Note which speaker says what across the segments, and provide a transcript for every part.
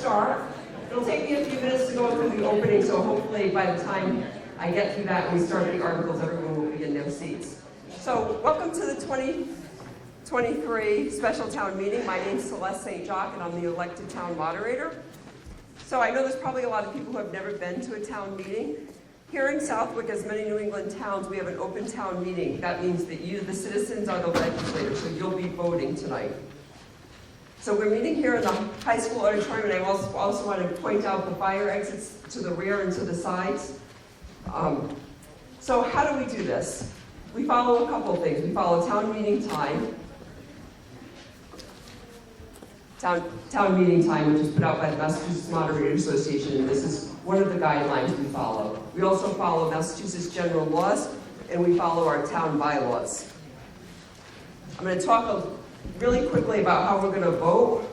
Speaker 1: start. It'll take me a few minutes to go through the opening, so hopefully by the time I get through that and we start the articles, everyone will be in their seats. So welcome to the 2023 special town meeting. My name is Celeste St. Jacques, and I'm the elected town moderator. So I know there's probably a lot of people who have never been to a town meeting. Here in Southwick, as many New England towns, we have an open town meeting. That means that you, the citizens, are the legislators, so you'll be voting tonight. So we're meeting here in the high school auditorium, and I also want to point out the fire exits to the rear and to the sides. So how do we do this? We follow a couple of things. We follow town meeting time. Town meeting time, which is put out by the Massachusetts Moderators Association, and this is one of the guidelines we follow. We also follow Massachusetts general laws, and we follow our town bylaws. I'm going to talk really quickly about how we're going to vote.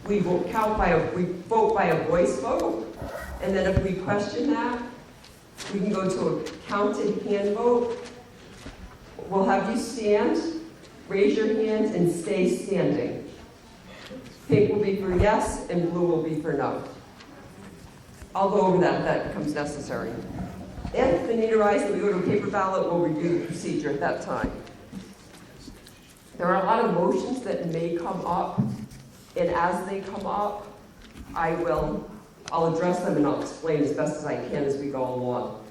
Speaker 1: We vote by a voice vote, and then if we question that, we can go to a counted hand vote. We'll have you stand, raise your hands, and stay standing. Pink will be for yes, and blue will be for no. I'll go over that if that becomes necessary. If the need arises that we go to a paper ballot, we'll review the procedure at that time. There are a lot of motions that may come up, and as they come up, I'll address them and I'll explain as best as I can as we go along.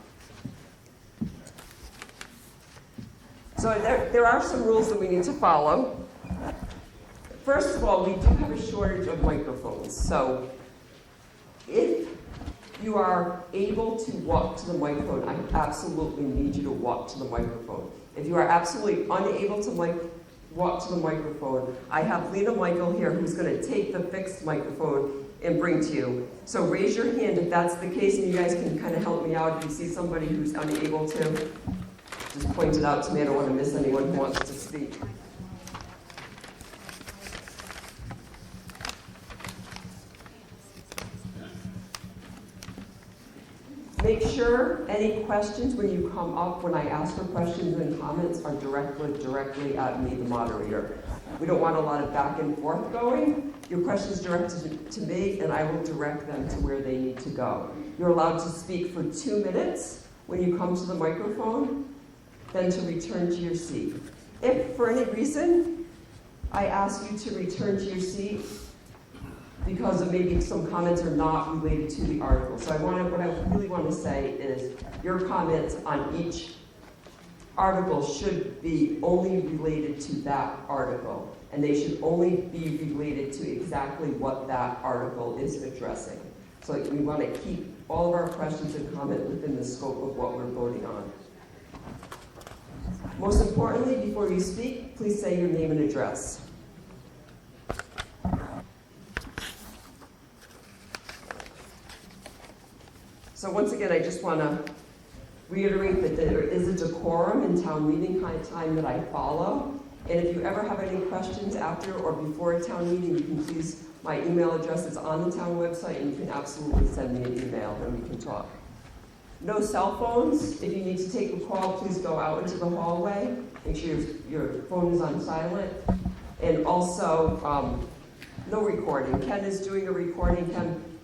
Speaker 1: So there are some rules that we need to follow. First of all, we do have a shortage of microphones. So if you are able to walk to the microphone, I absolutely need you to walk to the microphone. If you are absolutely unable to walk to the microphone, I have Lena Michael here who's going to take the fixed microphone and bring to you. So raise your hand if that's the case, and you guys can kind of help me out. If you see somebody who's unable to, just point it out to me. I don't want to miss anyone who wants to speak. Make sure any questions when you come up, when I ask for questions and comments, are directly at me, the moderator. We don't want a lot of back and forth going. Your questions directed to me, and I will direct them to where they need to go. You're allowed to speak for 2 minutes when you come to the microphone, then to return to your seat. If for any reason I ask you to return to your seat because of maybe some comments are not related to the article. So what I really want to say is your comments on each article should be only related to that article, and they should only be related to exactly what that article is addressing. So we want to keep all of our questions and comments within the scope of what we're voting on. Most importantly, before you speak, please say your name and address. So once again, I just want to reiterate that there is a decorum in town meeting time that I follow. And if you ever have any questions after or before a town meeting, you can please, my email address is on the town website, and you can absolutely send me an email and we can talk. No cell phones. If you need to take a call, please go out into the hallway. Make sure your phone is on silent. And also, no recording. Ken is doing a recording.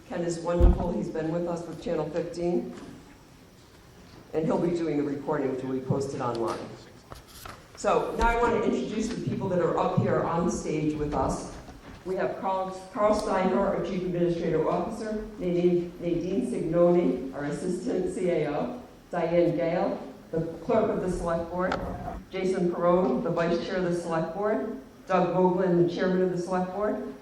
Speaker 1: Ken is wonderful. He's been with us with Channel 15. And he'll be doing the recording, which will be posted online. So now I want to introduce the people that are up here on the stage with us. We have Carl Steinhardt, our Chief Administrative Officer, Nadine Signoni, our Assistant CAO, Diane Gale, the Clerk of the Select Board, Jason Perrone, the Vice Chair of the Select Board, Doug Vogelin, the Chairman of the Select Board,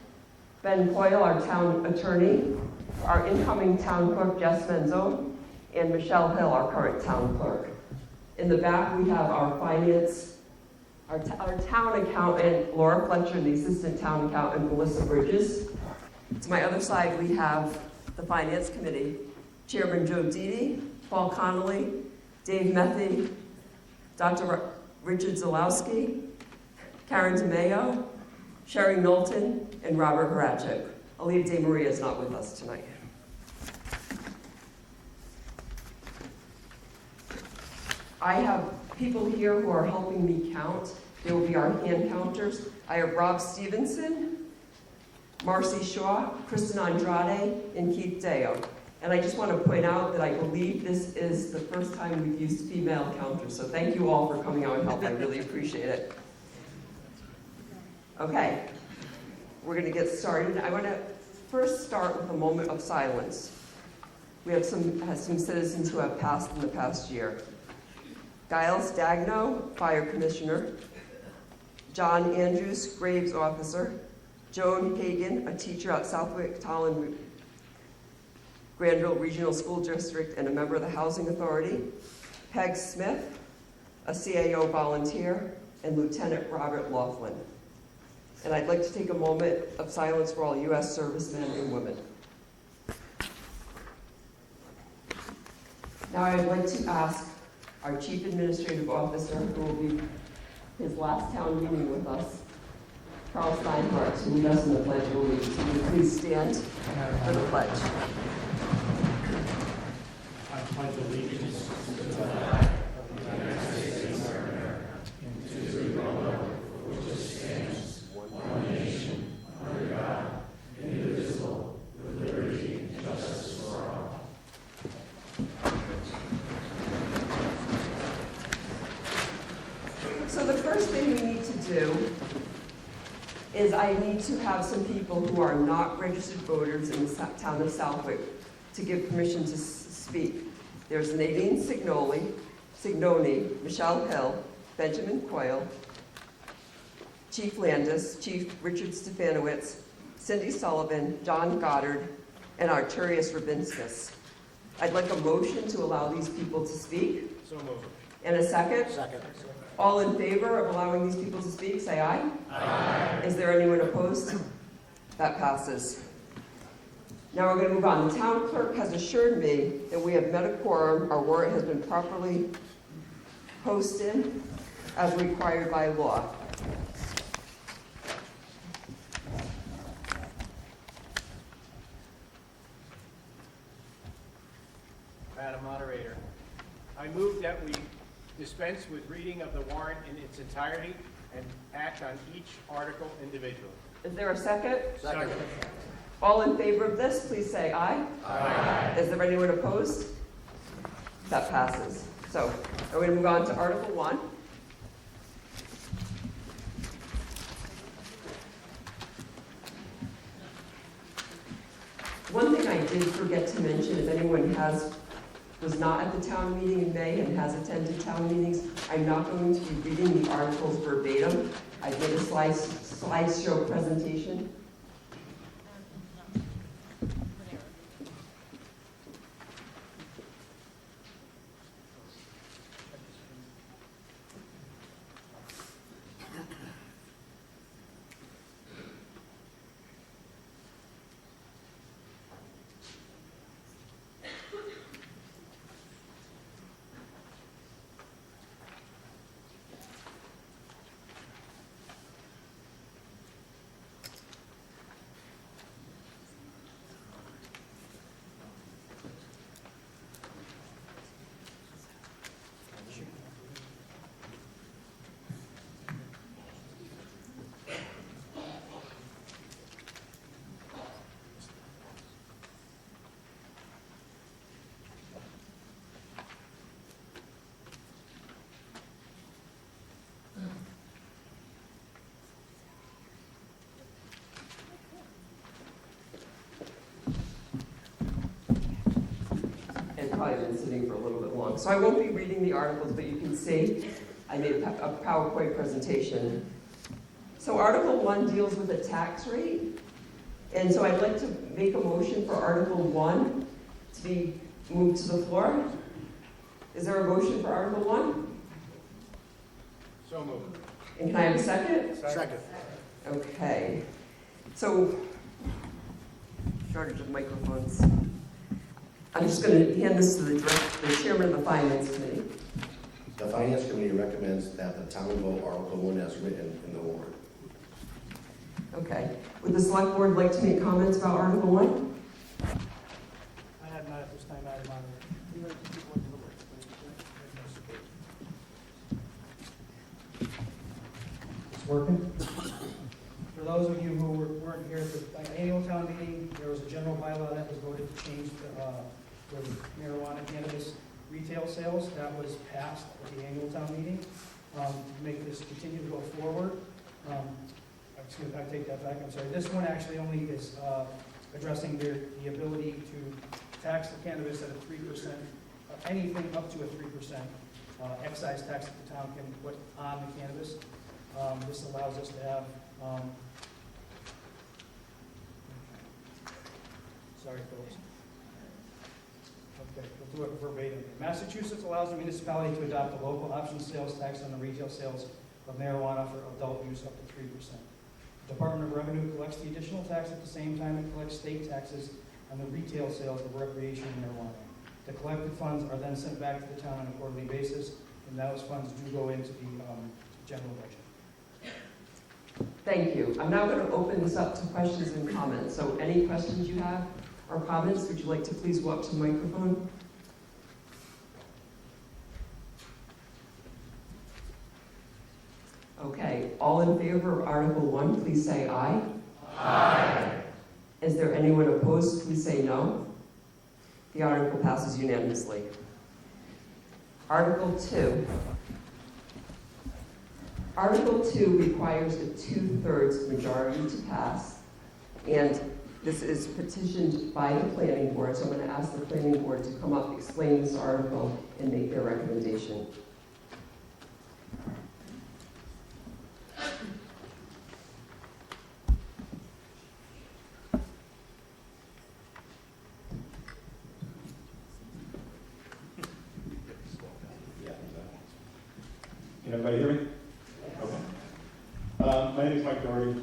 Speaker 1: Ben Coyle, our Town Attorney, our incoming Town Clerk, Jess Menzone, and Michelle Hill, our current Town Clerk. In the back, we have our finance, our town accountant, Laura Fletcher, the assistant town accountant, Melissa Bridges. To my other side, we have the finance committee, Chairman Joe Didi, Paul Connolly, Dave Methy, Dr. Richard Zalowski, Karen DeMayo, Sherry Knowlton, and Robert Horacek. Alita De Maria is not with us tonight. I have people here who are helping me count. They will be our hand counters. I have Rob Stevenson, Marcy Shaw, Kristen Andrade, and Keith Deo. And I just want to point out that I believe this is the first time we've used female counters, so thank you all for coming out and help. I really appreciate it. Okay, we're going to get started. I want to first start with a moment of silence. We have some citizens who have passed in the past year. Giles Dagno, Fire Commissioner. John Andrews, Graves Officer. Joan Hagan, a teacher at Southwick Tolland Granville Regional School District and a member of the Housing Authority. Peg Smith, a CAO volunteer, and Lieutenant Robert Laughlin. And I'd like to take a moment of silence for all U.S. servicemen and women. Now I'd like to ask our Chief Administrative Officer, who will be his last town meeting with us, Carl Steinhardt, to lead us in the Pledge of Allegiance. Will you please stand for the pledge?
Speaker 2: I pledge allegiance to the flag of the United States of America and to the republic which stands one nation under God, indivisible, with liberty and justice for all.
Speaker 1: So the first thing we need to do is I need to have some people who are not registered voters in the town of Southwick to give permission to speak. There's Nadine Signoni, Michelle Hill, Benjamin Coyle, Chief Landis, Chief Richard Stefanowitz, Cindy Sullivan, John Goddard, and Arturius Rabinskas. I'd like a motion to allow these people to speak.
Speaker 2: So moved.
Speaker 1: And a second?
Speaker 2: Second.
Speaker 1: All in favor of allowing these people to speak, say aye.
Speaker 2: Aye.
Speaker 1: Is there anyone opposed? That passes. Now we're going to move on. The town clerk has assured me that we have met a quorum. Our warrant has been properly posted as required by law.
Speaker 3: Madam Moderator, I move that we dispense with reading of the warrant in its entirety and act on each article individually.
Speaker 1: Is there a second?
Speaker 2: Second.
Speaker 1: All in favor of this, please say aye.
Speaker 2: Aye.
Speaker 1: Is there anyone opposed? That passes. So we're going to move on to Article 1. One thing I did forget to mention, if anyone was not at the town meeting in May and has attended town meetings, I'm not going to be reading the articles verbatim. I did a slideshow presentation. Probably been sitting for a little bit long. So I won't be reading the articles, but you can see I made a PowerPoint presentation. So Article 1 deals with a tax rate. And so I'd like to make a motion for Article 1 to be moved to the floor. Is there a motion for Article 1?
Speaker 3: So moved.
Speaker 1: And can I have a second?
Speaker 2: Second.
Speaker 1: Okay. So, shortage of microphones. I'm just going to hand this to the chairman of the Finance Committee.
Speaker 4: The Finance Committee recommends that the town vote Article 1 as written in the warrant.
Speaker 1: Okay. Would the select board like to make comments about Article 1?
Speaker 2: I have not at this time, Madam Moderator. It's working? For those of you who were
Speaker 5: weren't here at the annual town meeting. There was a general bylaw that was voted to change the marijuana cannabis retail sales. That was passed at the annual town meeting. To make this continue to go forward. Excuse me, I take that back, I'm sorry. This one actually only is addressing the ability to tax the cannabis at a 3%, anything up to a 3% excise tax that the town can put on the cannabis. This allows us to have, sorry folks. Okay, we'll do it verbatim. Massachusetts allows the municipality to adopt a local option sales tax on the retail sales of marijuana for adult use up to 3%. The Department of Revenue collects the additional tax at the same time it collects state taxes on the retail sales of recreational marijuana. The collected funds are then sent back to the town on a quarterly basis, and those funds do go into the general budget.
Speaker 1: Thank you. I'm now going to open this up to questions and comments. So any questions you have or comments, would you like to please go up to the microphone? Okay, all in favor of Article 1, please say aye. Aye. Is there anyone opposed? Please say no. The article passes unanimously. Article 2. Article 2 requires a 2/3 majority to pass, and this is petitioned by the planning board, so I'm going to ask the planning board to come up, explain this article, and make their recommendation.
Speaker 6: Can everybody hear me? Okay. My name is Mike Doherty,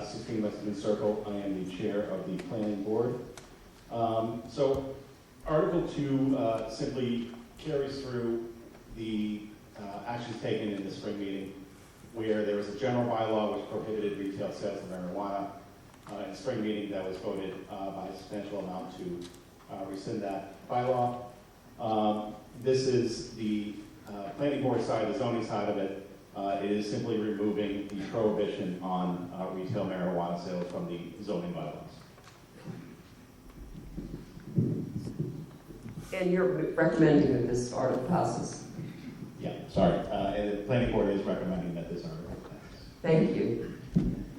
Speaker 6: 16 Westman Circle. I am the chair of the planning board. So Article 2 simply carries through the actions taken in the spring meeting, where there was a general bylaw which prohibited retail sales of marijuana. In the spring meeting, that was voted by a substantial amount to rescind that bylaw. This is the planning board side, the zoning side of it. It is simply removing the prohibition on retail marijuana sales from the zoning bylaws.
Speaker 1: And you're recommending that this article passes?
Speaker 6: Yeah, sorry. And the planning board is recommending that this article passes.
Speaker 1: Thank you.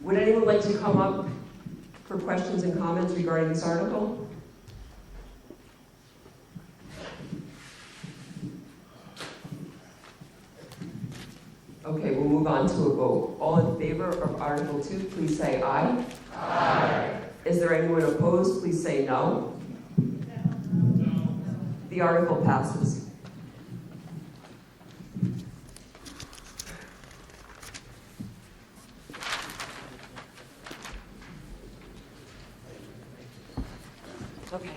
Speaker 1: Would anyone like to come up for questions and comments regarding this article? Okay, we'll move on to a vote. All in favor of Article 2, please say aye. Aye. Is there anyone opposed? Please say no. No. The article passes. Okay.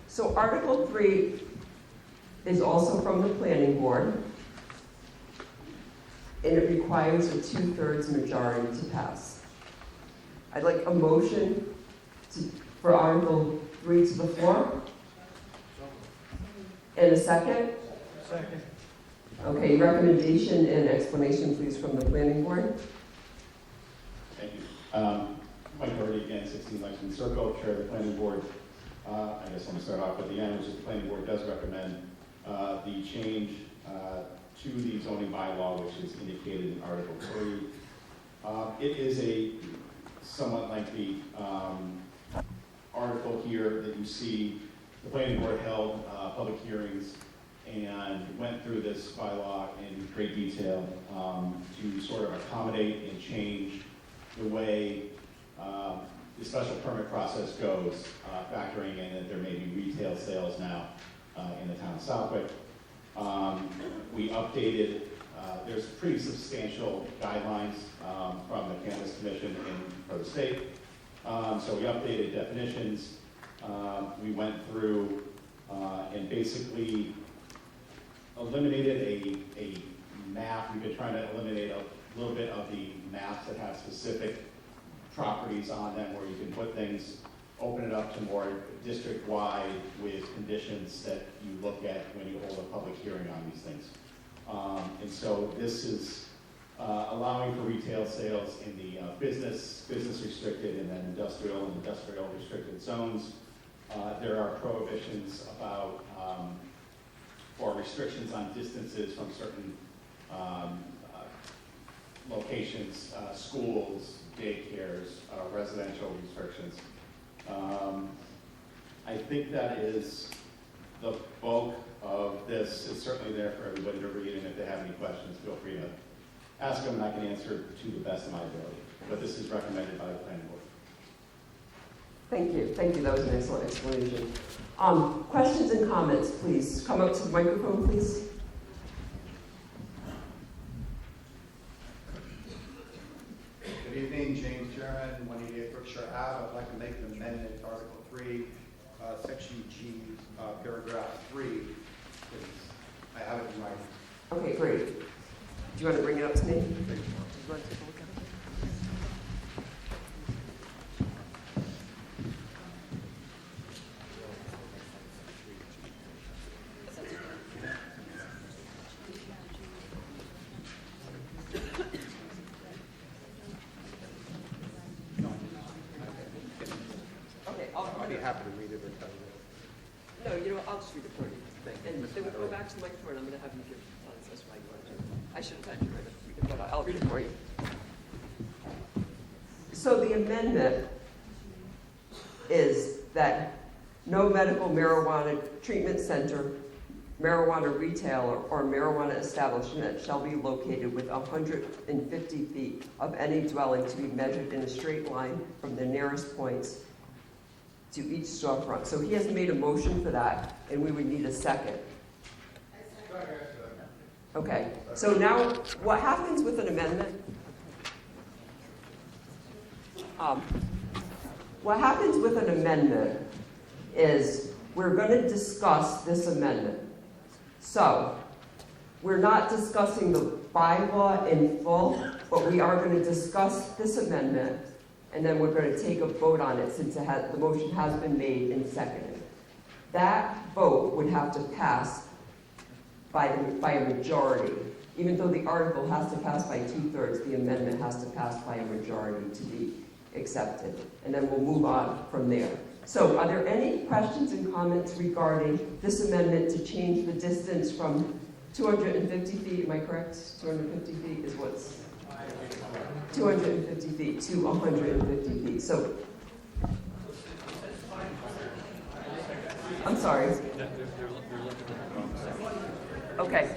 Speaker 1: So Article 3 is also from the planning board, and it requires a 2/3 majority to pass. I'd like a motion for Article 3 to the floor. And a second?
Speaker 5: Second.
Speaker 1: Okay, recommendation and explanation, please, from the planning board.
Speaker 6: Thank you. Mike Doherty, again, 16 Lexington Circle, chair of the planning board. I guess I'm going to start off at the end, which is the planning board does recommend the change to the zoning bylaw, which is indicated in Article 3. It is a somewhat lengthy article here that you see. The planning board held public hearings and went through this bylaw in great detail to sort of accommodate and change the way the special permit process goes, factoring in that there may be retail sales now in the town of Southwick. We updated, there's pretty substantial guidelines from the Cannabis Commission and for the state. So we updated definitions. We went through and basically eliminated a map. We've been trying to eliminate a little bit of the maps that have specific properties on them where you can put things open it up to more district-wide with conditions that you look at when you hold a public hearing on these things. And so this is allowing for retail sales in the business restricted, and then industrial and industrial restricted zones. There are prohibitions about, or restrictions on distances from certain locations, schools, daycares, residential restrictions. I think that is the bulk of this. It's certainly there for everybody to read, and if they have any questions, feel free to ask them, and I can answer to the best of my ability. But this is recommended by the planning board.
Speaker 1: Thank you. Thank you. That was an excellent explanation. Questions and comments, please. Come up to the microphone, please.
Speaker 7: Good evening, James German, 188 Berkshire Ave. I'd like to make an amendment to Article 3, Section G, Paragraph 3, please. I have it in writing.
Speaker 1: Okay, great. Do you want to bring it up to me? Do you want to take a look at it? Okay,
Speaker 7: I'd be happy to read it or tell you.
Speaker 1: No, you know what, I'll just read it for you. And then we'll go back to the microphone, I'm going to have you give that's why you want to do it. I should have had you read it, but I'll read it for you. So the amendment is that no medical marijuana treatment center, marijuana retailer, or marijuana establishment shall be located with 150 feet of any dwelling to be measured in a straight line from the nearest points to each storefront. So he has made a motion for that, and we would need a second. Okay, so now what happens with an amendment? What happens with an amendment is we're going to discuss this amendment. So we're not discussing the bylaw in full, but we are going to discuss this amendment, and then we're going to take a vote on it since the motion has been made and seconded. That vote would have to pass by a majority. Even though the article has to pass by 2/3, the amendment has to pass by a majority to be accepted. And then we'll move on from there. So are there any questions and comments regarding this amendment to change the distance from 250 feet, am I correct? 250 feet is what's 250 feet to 150 feet. So, I'm sorry. Okay.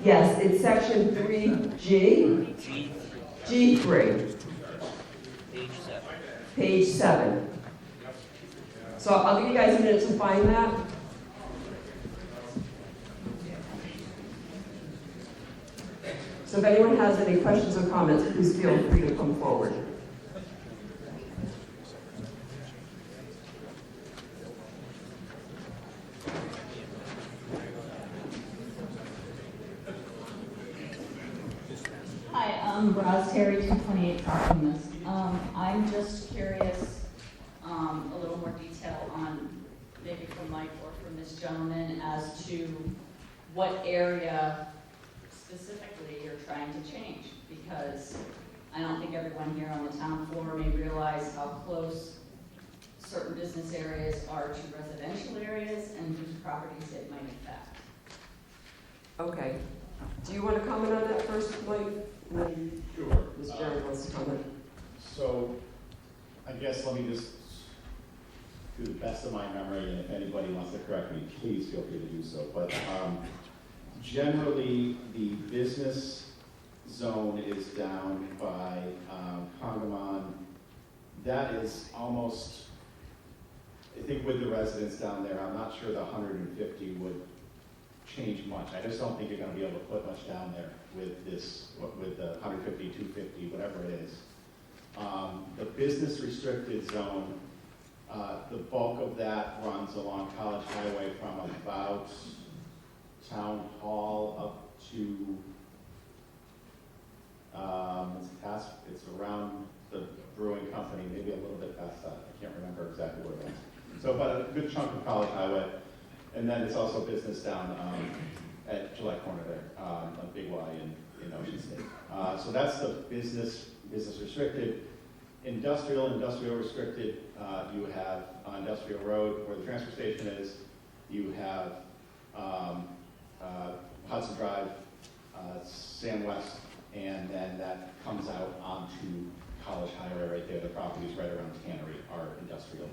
Speaker 1: Yes, it's section 3G. G3. Page 7. So I'll give you guys a minute to find that. So if anyone has any questions or comments, please feel free to come forward.
Speaker 8: Hi, I'm Roz Terry, 228 Optimus. I'm just curious, a little more detail on, maybe from Mike or from this gentleman, as to what area specifically you're trying to change, because I don't think everyone here on the town floor may realize how close certain business areas are to residential areas and whose properties it might affect.
Speaker 1: Okay. Do you want to comment on that first, Mike? And then
Speaker 6: Sure.
Speaker 1: Ms. Jarrett wants to comment.
Speaker 6: So, I guess let me just do the best of my memory, and if anybody wants to correct me, please feel free to do so. But generally, the business zone is down by Congamon. That is almost, I think with the residents down there, I'm not sure the 150 would change much. I just don't think you're going to be able to put much down there with this, with the 150, 250, whatever it is. The business restricted zone, the bulk of that runs along College Highway from about Town Hall up to, it's around the brewing company, maybe exactly where it is. So about a good chunk of College Highway, and then it's also business down at Gillette Corner there, on Big Y in Ocean State. So that's the business restricted. Industrial restricted, you have on Industrial Road where the transfer station is, you have Hudson Drive, Sam West, and then that comes out onto College Highway right there. The properties right around Tannery are industrial.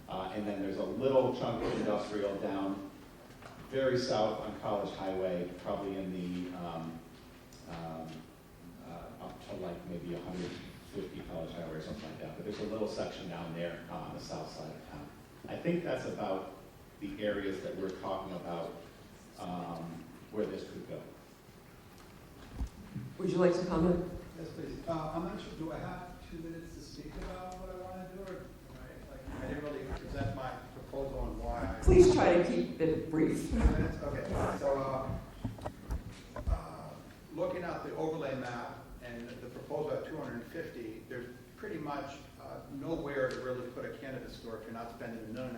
Speaker 6: And then there's a little chunk of industrial down very south on College Highway, probably in the, up to like maybe 150 College Highway or something like that. But there's a little section down there on the south side of town. I think that's about the areas that we're talking about where this could go.
Speaker 1: Would you like to comment?
Speaker 7: Yes, please. I'm not sure, do I have 2 minutes to speak about what I want to do, or I didn't really present my proposal on why I...
Speaker 1: Please try to keep it brief.
Speaker 7: 2 minutes? Okay, so looking at the overlay map and the proposal at 250, there's pretty much nowhere to really put a cannabis store if you're not spending $1.5 million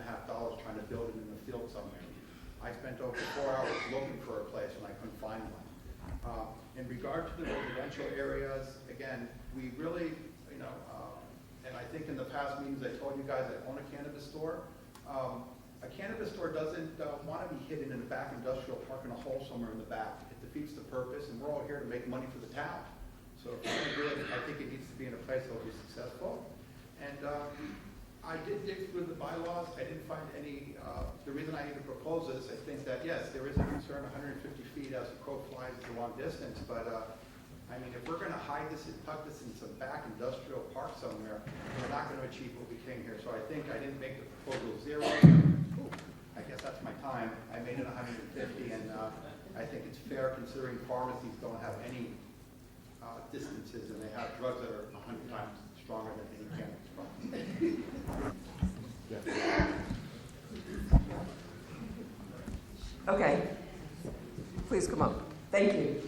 Speaker 7: trying to build it in the field somewhere. I spent over 4 hours looking for a place and I couldn't find one. In regard to the residential areas, again, we really, and I think in the past meetings I told you guys I own a cannabis store. A cannabis store doesn't want to be hidden in a back industrial park in a hole somewhere in the back. It defeats the purpose, and we're all here to make money for the town. So if we're going to do it, I think it needs to be in a place that will be successful. And I did dig through the bylaws. I didn't find any, the reason I even propose this, I think that, yes, there is a concern 150 feet as the crow flies is a long distance, but I mean, if we're going to hide this and tuck this in some back industrial park somewhere, we're not going to achieve what we came here. So I think I didn't make the proposal 0. Ooh, I guess that's my time. I made it 150, and I think it's fair considering pharmacies don't have any distances, and they have drugs that are 100 times stronger than any cannabis product.
Speaker 1: Okay. Please come up. Thank you.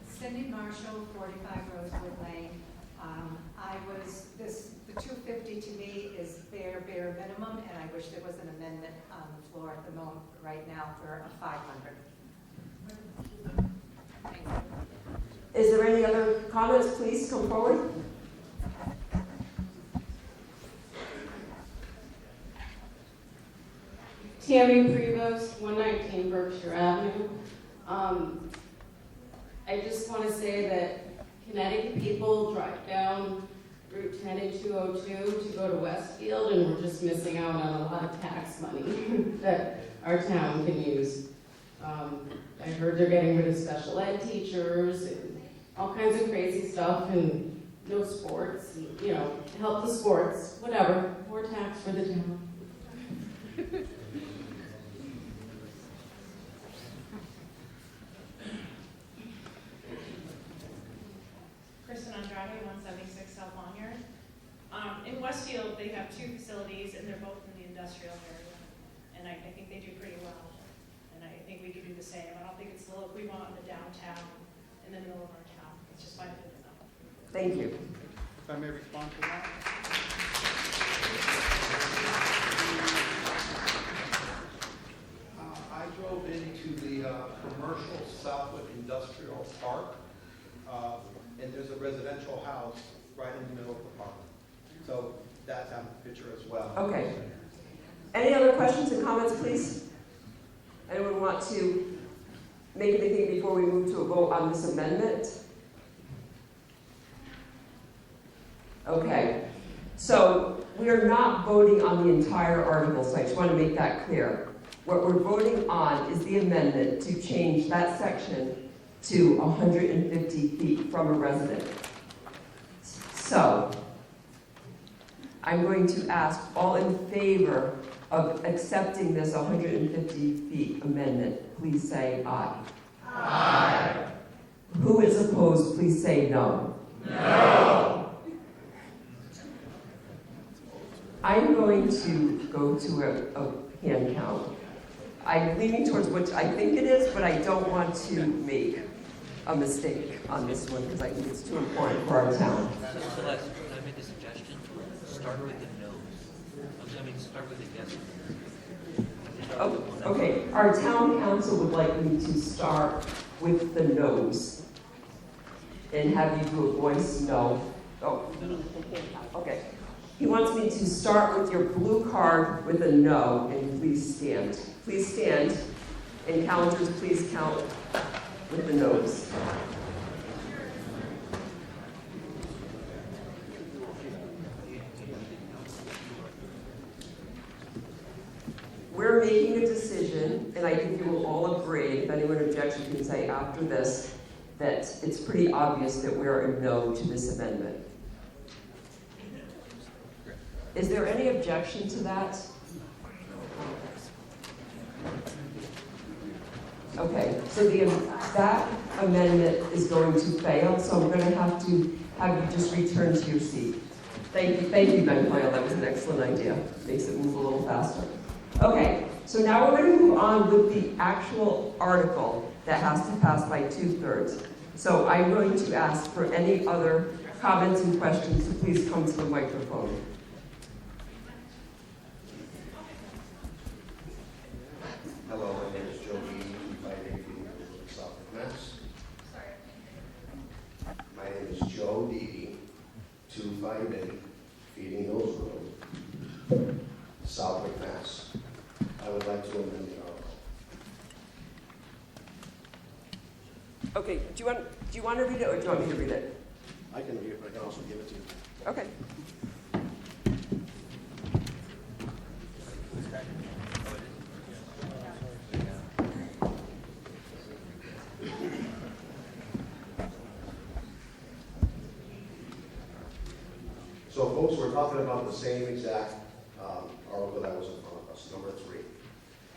Speaker 9: Cindy Marshall, 45 Rosewood Lane. The 250 to me is bare minimum, and I wish there was an amendment on the floor at the moment, right now, for a 500. Thank you.
Speaker 1: Is there any other comments? Please come forward.
Speaker 10: Tammy Prevost, 119 Berkshire Avenue. I just want to say that Connecticut people drive down Route 10 and 202 to go to Westfield, and we're just missing out on a lot of tax money that our town can use. I heard they're getting rid of special ed teachers and all kinds of crazy stuff, and no sports, and, help the sports, whatever, more tax for the town.
Speaker 11: Kristen Andrade, 176 South Lanyard. In Westfield, they have 2 facilities, and they're both in the industrial area. And I think they do pretty well. And I think we could do the same. I don't think it's the look we want in the downtown, in the middle of our town. It's just my opinion.
Speaker 1: Thank you.
Speaker 7: If I may respond to that? I drove into the commercial Southwood Industrial Park, and there's a residential house right in the middle of the park. So that's on the picture as well.
Speaker 1: Okay. Any other questions and comments, please? Anyone want to make anything before we move to a vote on this amendment? Okay. So we are not voting on the entire article, so I just want to make that clear. What we're voting on is the amendment to change that section to 150 feet from a resident. So I'm going to ask all in favor of accepting this 150 feet amendment, please say aye. Aye. Who is opposed, please say no. No. I'm going to go to a hand count. I'm leaning towards what I think it is, but I don't want to make a mistake on this one because I think it's too important for our town.
Speaker 12: Celeste, can I make a suggestion? Start with the nose. I mean, start with the yes.
Speaker 1: Oh, okay, our town council would like me to start with the nose and have you do a voice no. Oh, okay. He wants me to start with your blue card with a no, and please stand. Please stand, and counters, please count with the nose. We're making a decision, and I think you will all agree, if anyone objects, you can say after this, that it's pretty obvious that we're a no to this amendment. Is there any objection to that? Okay, so that amendment is going to fail, so I'm going to have you just return to your seat. Thank you, Ben Coyle, that was an excellent idea. Makes it move a little faster. Okay, so now we're going to move on with the actual article that has to pass by 2/3. So I'm going to ask for any other comments and questions to please come to the microphone.
Speaker 4: Hello, my name is Joe Beatty, 5DEC23, Southwick, Mass. My name is Joe Beatty, 258 Feeding Hills Road, Southwick, Mass. I would like to amend the article.
Speaker 1: Okay, do you want to read it, or do you want me to read it?
Speaker 4: I can read it, but I can also give it to you.
Speaker 1: Okay.
Speaker 4: So folks, we're talking about the same exact article that was in front of us, number 3.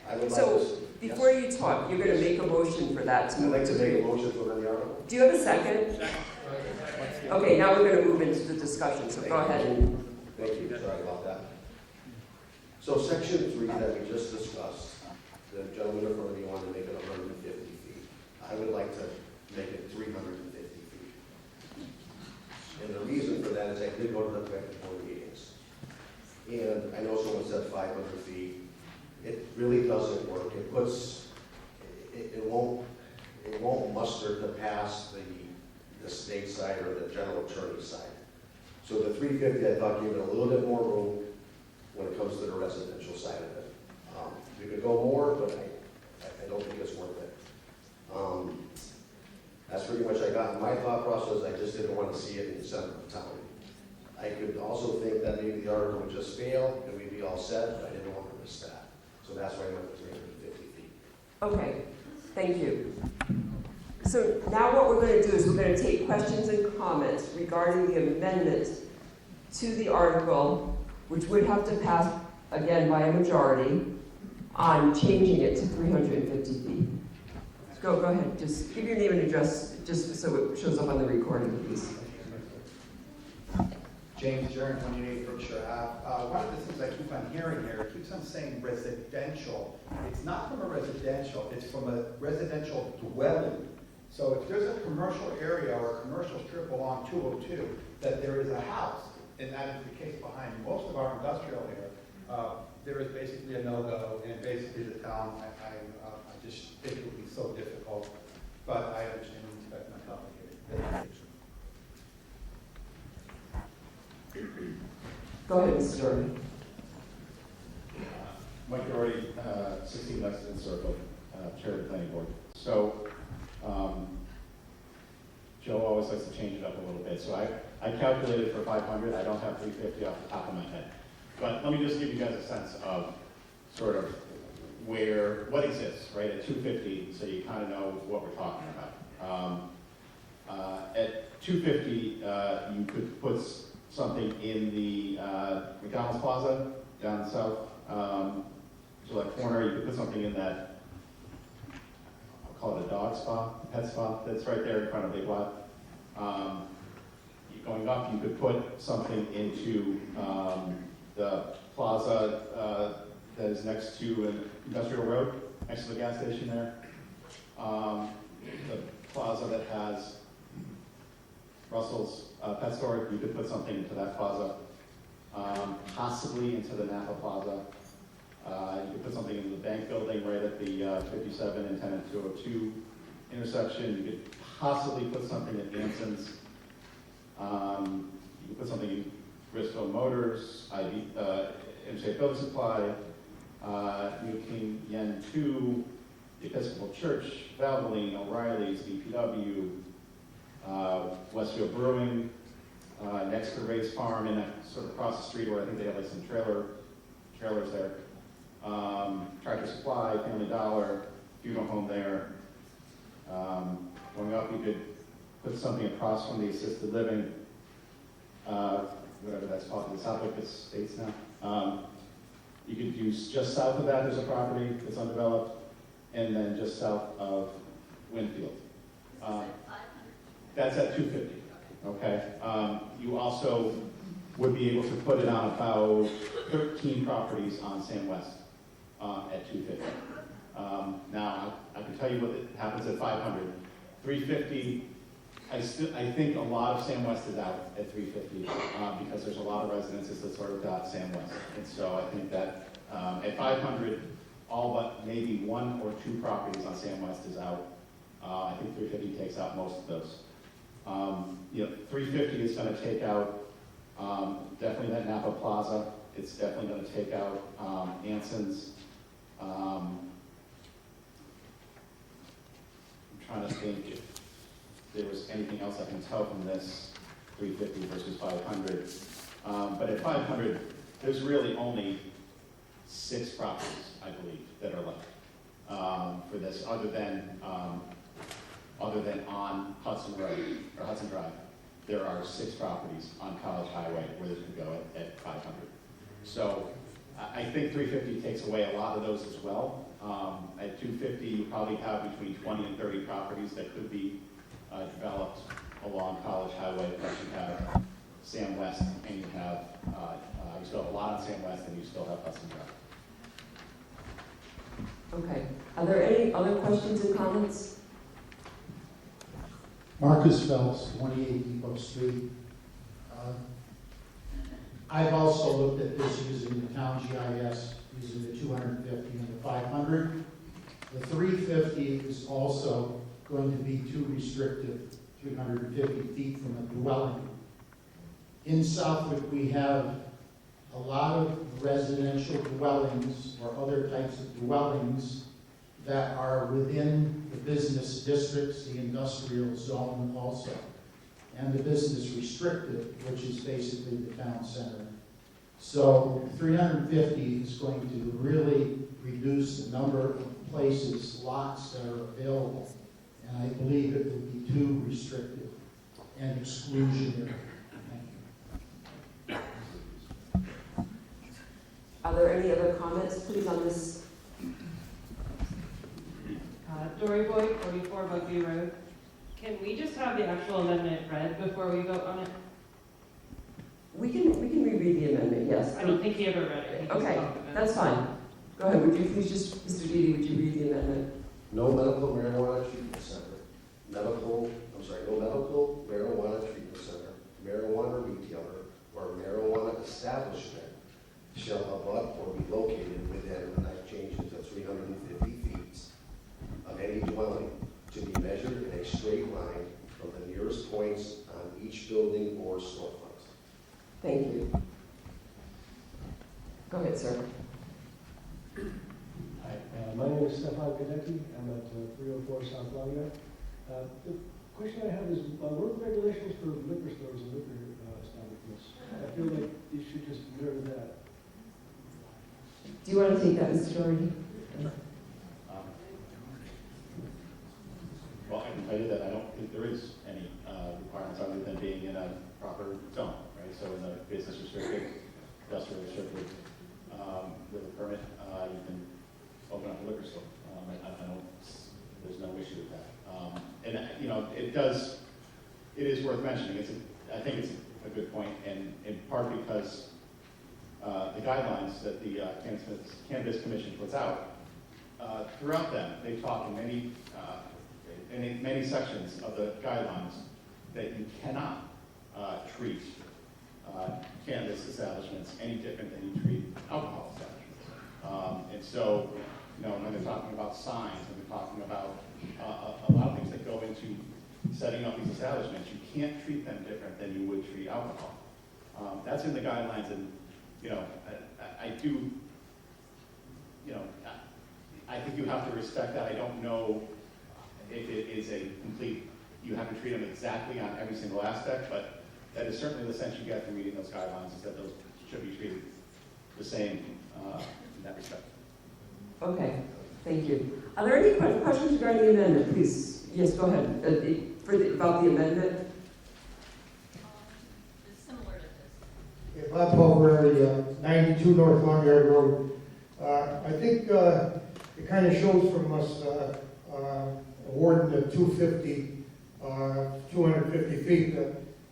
Speaker 4: I would like
Speaker 1: So,
Speaker 4: to...
Speaker 1: before you talk, you're going to make a motion for that.
Speaker 4: I'd like to make a motion to amend the article.
Speaker 1: Do you have a second? Okay, now we're going to move into the discussion, so go ahead and...
Speaker 4: Thank you, sorry about that. So section 3 that we just discussed, the gentleman in front of me wanted to make it 150 feet. I would like to make it 350 feet. And the reason for that is I did go to the planning board meetings. And I know someone said 500 feet. It really doesn't work. It puts, it won't muster to pass the state side or the general attorney's side. So the 350, I thought gave it a little bit more room when it comes to the residential side of it. You could go more, but I don't think it's worth it. That's pretty much I got in my thought process. I just didn't want to see it in the center of town. I could also think that maybe the article would just fail and we'd be all set, but I didn't want to miss that. So that's why I went with 350 feet.
Speaker 1: Okay, thank you. So now what we're going to do is we're going to take questions and comments regarding the amendment to the article, which would have to pass, again, by a majority, on changing it to 350 feet. Go ahead, just give your name and address, just so it shows up on the recording, please.
Speaker 7: James Jern, 28 Berkshire Ave. One of the things I keep on hearing here, it keeps on saying residential. It's not from a residential, it's from a residential dwelling. So if there's a commercial area or a commercial strip along 202, that there is a house, and that is the case behind most of our industrial here, there is basically a no-go, and basically the town, I just think it would be so difficult, but I understand it's not complicated.
Speaker 1: Go ahead, Mr. Jordan.
Speaker 6: Mike Doherty, 16 Lexington Circle, Chair of the Planning Board. So, Joe always likes to change it up a little bit. So I calculated for 500. I don't have 350 off the top of my head. But let me just give you guys a sense of sort of what exists, right, at 250, so you kind of know what we're talking about. At 250, you could put something in the McDonald's Plaza down south. So that corner, you could put something in that, I'll call it a dog spa, pet spa, that's right there in front of Big Lot. Going up, you could put something into the plaza that is next to an industrial road, next to the gas station there. The plaza that has Russell's pet store, you could put something into that plaza. possibly into the Napa Plaza. You could put something in the bank building right at the 57 and 10 and 202 intersection. You could possibly put something at Anson's. You could put something in Bristol Motors, MJ Building Supply, New King Yen 2, the Episcopal Church, Valvoline, O'Reilly's, DPW, Westfield Brewing, next to Ray's Farm, and sort of across the street where I think they have like some trailers there. Tractor Supply, Family Dollar, funeral home there. Going up, you could put something across from the assisted living, whatever that's called, the Southwick Estates now. You could use just south of that, there's a property that's undeveloped, and then just south of Winfield. That's at 250, okay? You also would be able to put it on about 13 properties on Sam West at 250. Now, I can tell you what happens at 500. 350, I think a lot of Sam West is out at 350 because there's a lot of residences that sort of got Sam West. And so I think that at 500, all but maybe 1 or 2 properties on Sam West is out. I think 350 takes out most of those. 350 is going to take out definitely that Napa Plaza. It's definitely going to take out Anson's. I'm trying to think if there was anything else I can tell from this 350 versus 500. But at 500, there's really only 6 properties, I believe, that are left for this, other than on Hudson Road or Hudson Drive. There are 6 properties on College Highway where this could go at 500. So I think 350 takes away a lot of those as well. At 250, you probably have between 20 and 30 properties that could be developed along College Highway. Plus you have Sam West, and you have you still have a lot on Sam West, and you still have Hudson Drive.
Speaker 1: Okay. Are there any other questions and comments?
Speaker 13: Marcus Phelps, 28 Depot Street. I've also looked at this using the town GIS, using the 250 and the 500. The 350 is also going to be too restrictive, 350 feet from a dwelling. In Southwick, we have a lot of residential dwellings or other types of dwellings that are within the business districts, the industrial zone also, and the business restricted, which is basically the town center. So 350 is going to really reduce the number of places, lots that are available, and I believe it will be too restrictive and exclusionary. Thank you.
Speaker 1: Are there any other comments, please, on this?
Speaker 10: Dory Boyd, 44 Buckview Road. Can we just have the actual amendment read before we vote on it?
Speaker 1: We can reread the amendment, yes.
Speaker 10: I don't think he ever read it. He just
Speaker 1: Okay,
Speaker 10: talked about it.
Speaker 1: that's fine. Go ahead, would you please just, Mr. Didi, would you read the amendment?
Speaker 4: No medical marijuana treatment center, no medical marijuana treatment center, marijuana retailer, or marijuana establishment shall abut or be located within, and I've changed it to 350 feet of any dwelling to be measured in a straight line from the nearest points on each building or storefront.
Speaker 1: Thank you. Go ahead, sir.
Speaker 14: Hi, my name is Stefan Kadecki. I'm at 304 South Longyear. The question I have is, what are the regulations for liquor stores and liquor establishments? I feel like you should just mirror that.
Speaker 1: Do you want to take that, Mr. Doherty?
Speaker 6: Well, I can tell you that I don't think there is any requirements other than being in a proper zone, right? So in the business restricted, industrial restricted, with a permit, you can open up a liquor store. I don't, there's no issue with that. And you know, it is worth mentioning. I think it's a good point, and in part because the guidelines that the Cannabis Commission puts out, throughout them, they talk in many sections of the guidelines that you cannot treat cannabis establishments any different than you treat alcohol establishments. And so, you know, when they're talking about signs, when they're talking about a lot of things that go into setting up these establishments, you can't treat them different than you would treat alcohol. That's in the guidelines, and, you know, I do, you know, I think you have to respect that. I don't know if it is a complete, you have to treat them exactly on every single aspect, but that is certainly the sense you get from reading those guidelines, is that those should be treated the same in that respect.
Speaker 1: Okay, thank you. Are there any questions regarding the amendment, please? Yes, go ahead. About the amendment?
Speaker 8: It's similar to this.
Speaker 15: Bob Pulver, 92 North Long Yard Road. I think it kind of shows from us awarding the 250 feet,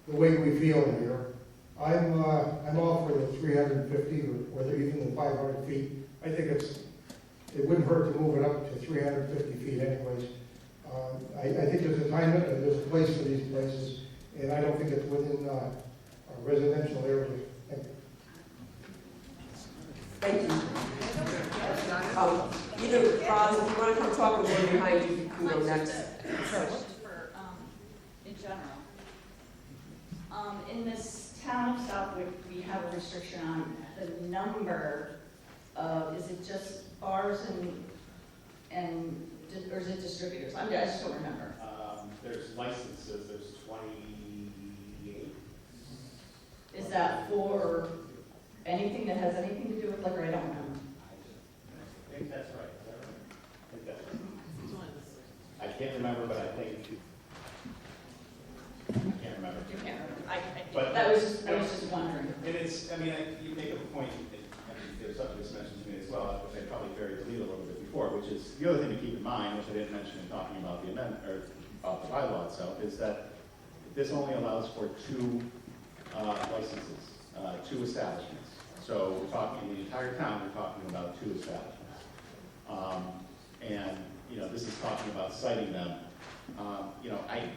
Speaker 15: the way we feel here. I'm all for the 350 or even the 500 feet. I think it wouldn't hurt to move it up to 350 feet anyways. I think there's a time, there's a place for these places, and I don't think it's within a residential area.
Speaker 1: Thank you. Either Roz, if you want to come talk with one behind you, you can go next.
Speaker 8: For, in general. In this town of Southwick, we have a restriction on the number of, is it just bars or is it distributors? I just don't remember.
Speaker 6: There's licenses, there's 28.
Speaker 8: Is that for anything that has anything to do with liquor? I don't remember.
Speaker 6: I think that's right. Is that right? I think that's right. I can't remember, but I think, I can't remember.
Speaker 8: You can't remember.
Speaker 6: But
Speaker 8: I was just wondering.
Speaker 6: And it's, I mean, you make a point, there's something that's mentioned to me as well, which I probably buried the lead a little bit before, which is the other thing to keep in mind, which I didn't mention in talking about the amendment, or about the bylaw itself, is that this only allows for 2 licenses, 2 establishments. So we're talking, in the entire town, we're talking about 2 establishments. And, you know, this is talking about citing them. You know, I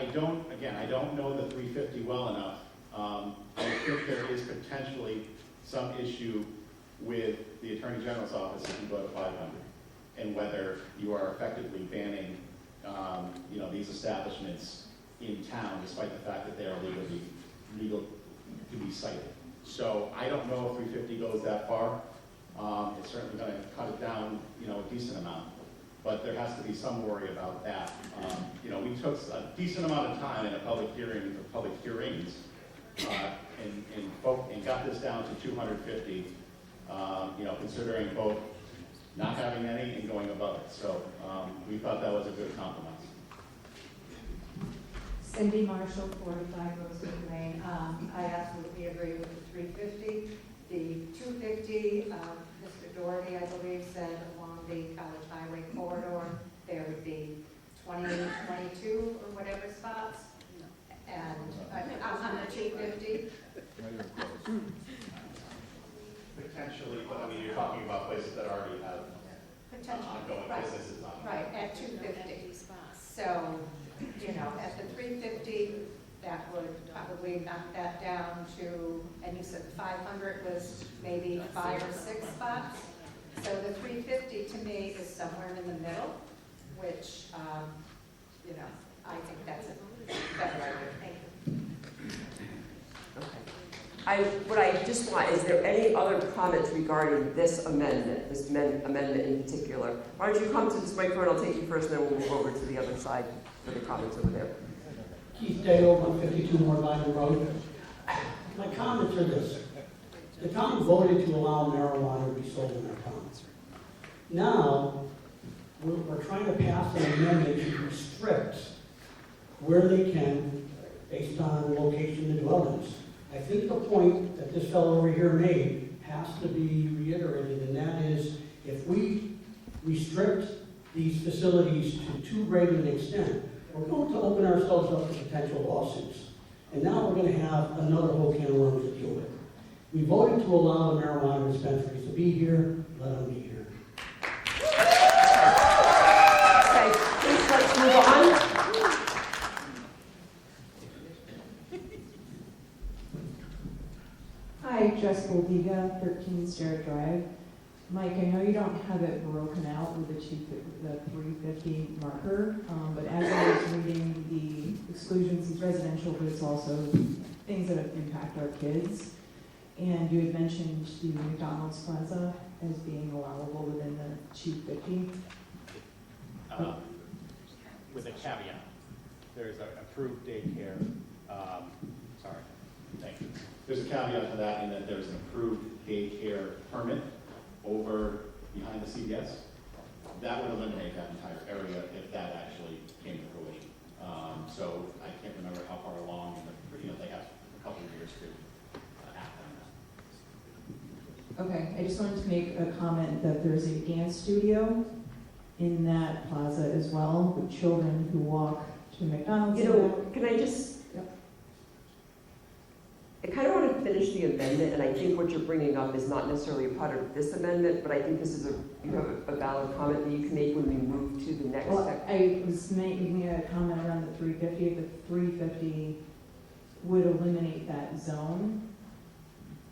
Speaker 6: don't know the 350 well enough. I think there is potentially some issue with the Attorney General's office if you go to 500, and whether you are effectively banning, you know, these establishments in town, despite the fact that they are legal to be cited. So I don't know if 350 goes that far. It's certainly going to cut it down, you know, a decent amount. But there has to be some worry about that. You know, we took a decent amount of time in a public hearing, or public hearings, and got this down to 250. You know, considering both not having any and going above it. So we thought that was a good compromise.
Speaker 9: Cindy Marshall, 45 Rosewood Lane. I absolutely agree with the 350. The 250, Mr. Doherty, I believe, said along the College Highway corridor, there would be 20, 22 or whatever spots. And on the 250.
Speaker 6: Potentially, but I mean, you're talking about places that already have ongoing businesses on them.
Speaker 9: Right, at 250. So, you know, at the 350, that would probably knock that down to, and you said the 500 was maybe 5 or 6 spots. So the 350 to me is somewhere in the middle, which, you know, I think that's a better idea. Thank you.
Speaker 1: What I just want, is there any other comments regarding this amendment, this amendment in particular? Why don't you come to this microphone, I'll take you first, and then we'll move over to the other side for the comments over there.
Speaker 16: Keith Dale, 152 North Island Road. My comments are this. The town voted to allow marijuana to be sold in our town. Now, we're trying to pass an amendment to restrict where they can based on location of dwellings. I think the point that this fellow over here made has to be reiterated, and that is, if we restrict these facilities to too great an extent, we're going to open ourselves up to potential lawsuits. And now we're going to have another whole can of worms to deal with. We voted to allow the marijuana dispensaries to be here, let them be here.
Speaker 1: Okay, please let's move on.
Speaker 17: 13 Starrett Drive. Mike, I know you don't have it broken out with the 350 marker, but as I was reading the exclusions, it's residential, but it's also things that impact our kids. And you had mentioned the McDonald's Plaza as being allowable within the 250.
Speaker 3: With a caveat, there's an approved daycare, sorry, thank you.
Speaker 6: There's a caveat to that in that there's an approved daycare permit over behind the CVS. That would eliminate that entire area if that actually came to fruition. So I can't remember how far along, they have a couple of years to act on that.
Speaker 17: Okay, I just wanted to make a comment that there's a dance studio in that plaza as well, with children who walk to McDonald's.
Speaker 1: Can I just, I kind of want to finish the amendment, and I think what you're bringing up is not necessarily a part of this amendment, but I think this is you have a valid comment that you can make when we move to the next section.
Speaker 17: I was making a comment around the 350. If the 350 would eliminate that zone,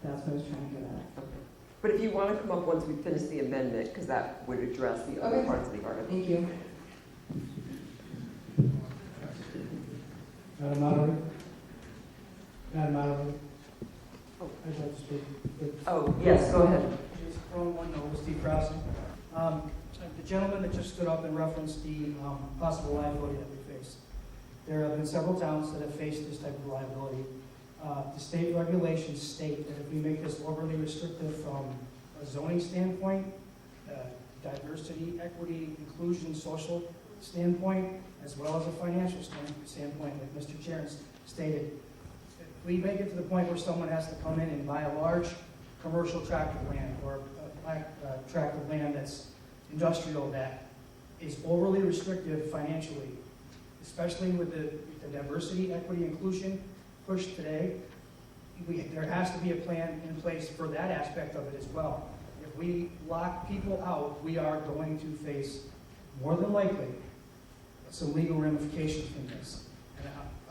Speaker 17: that's what I was trying to get at.
Speaker 1: Okay. But if you want to come up once we finish the amendment, because that would address the other parts of the article.
Speaker 17: Thank you.
Speaker 5: Madam Moderator? Madam Moderator? I'd like to speak.
Speaker 1: Oh, yes, go ahead.
Speaker 5: Jason Crone, 1 Nova, Steve Krause. The gentleman that just stood up and referenced the possible liability that we face. There have been several towns that have faced this type of liability. The state regulations state that if we make this overly restrictive from a zoning standpoint, diversity, equity, inclusion, social standpoint, as well as a financial standpoint, like Mr. Chair stated, if we make it to the point where someone has to come in and buy a large commercial tract of land or a tract of land that's industrial that is overly restrictive financially, especially with the diversity, equity, inclusion push today, there has to be a plan in place for that aspect of it as well. If we lock people out, we are going to face, more than likely, some legal ramifications from this.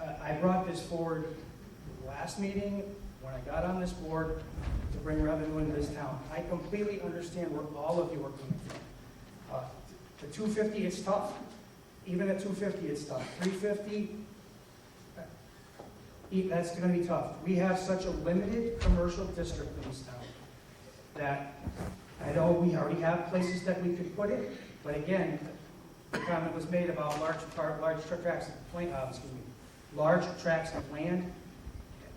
Speaker 5: And I brought this forward last meeting when I got on this board to bring revenue into this town. I completely understand where all of you are coming from. The 250, it's tough. Even at 250, it's tough. 350, that's going to be tough. We have such a limited commercial district in this town that I know we already have places that we could put it, but again, the comment was made about large tracts of land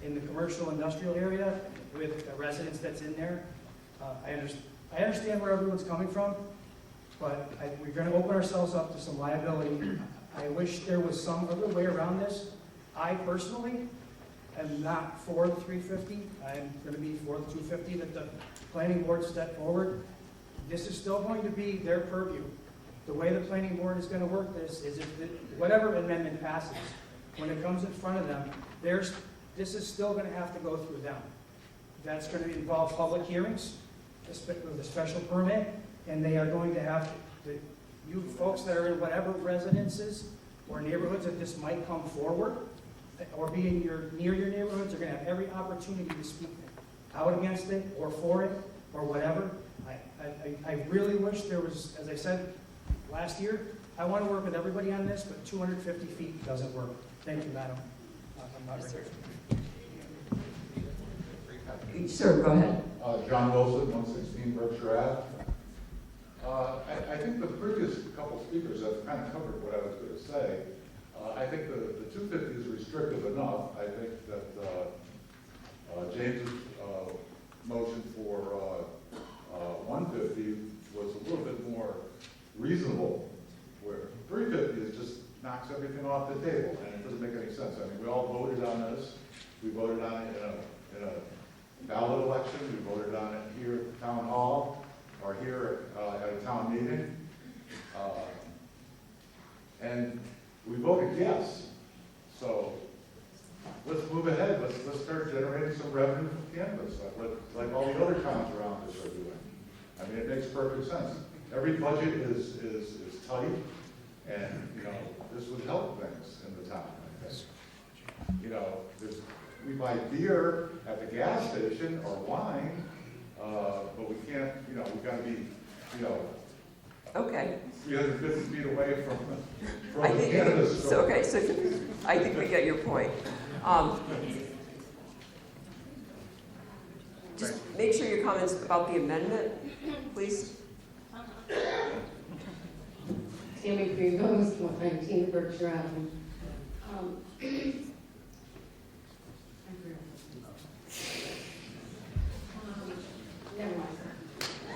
Speaker 5: in the commercial industrial area with the residents that's in there. I understand where everyone's coming from, but we're going to open ourselves up to some liability. I wish there was some other way around this. I personally am not for the 350. I'm going to be for the 250 that the planning board set forward. This is still going to be their purview. The way the planning board is going to work this is if whatever amendment passes, when it comes in front of them, this is still going to have to go through them. That's going to involve public hearings with a special permit, and they are going to have you folks that are in whatever residences or neighborhoods that this might come forward, or be near your neighborhoods, are going to have every opportunity to speak out against it or for it or whatever. I really wish there was, as I said last year, I want to work with everybody on this, but 250 feet doesn't work. Thank you, madam. I'm not ready.
Speaker 1: Sir, go ahead.
Speaker 18: John Wilson, 116 Berkshire Ave. I think the previous couple speakers have kind of covered what I was going to say. I think the 250 is restrictive enough. I think that James's motion for 150 was a little bit more reasonable, where 350 is just knocks everything off the table, and it doesn't make any sense. I mean, we all voted on this. We voted on it in a ballot election. We voted on it here at the town hall or here at a town meeting. And we voted yes. So let's move ahead. Let's start generating some revenue from cannabis, like all the other towns around us are doing. I mean, it makes perfect sense. Every budget is tight, and this would help things in the town, I think. We buy beer at the gas station or wine but we can't, we've got to be,
Speaker 1: Okay.
Speaker 18: 350 feet away from
Speaker 1: I
Speaker 18: the
Speaker 1: think,
Speaker 18: cannabis store.
Speaker 1: so, okay, so I think we get your point. Just make sure your comments about the amendment, please.
Speaker 10: Tammy Greenbones, 119 Berkshire Avenue. Never mind.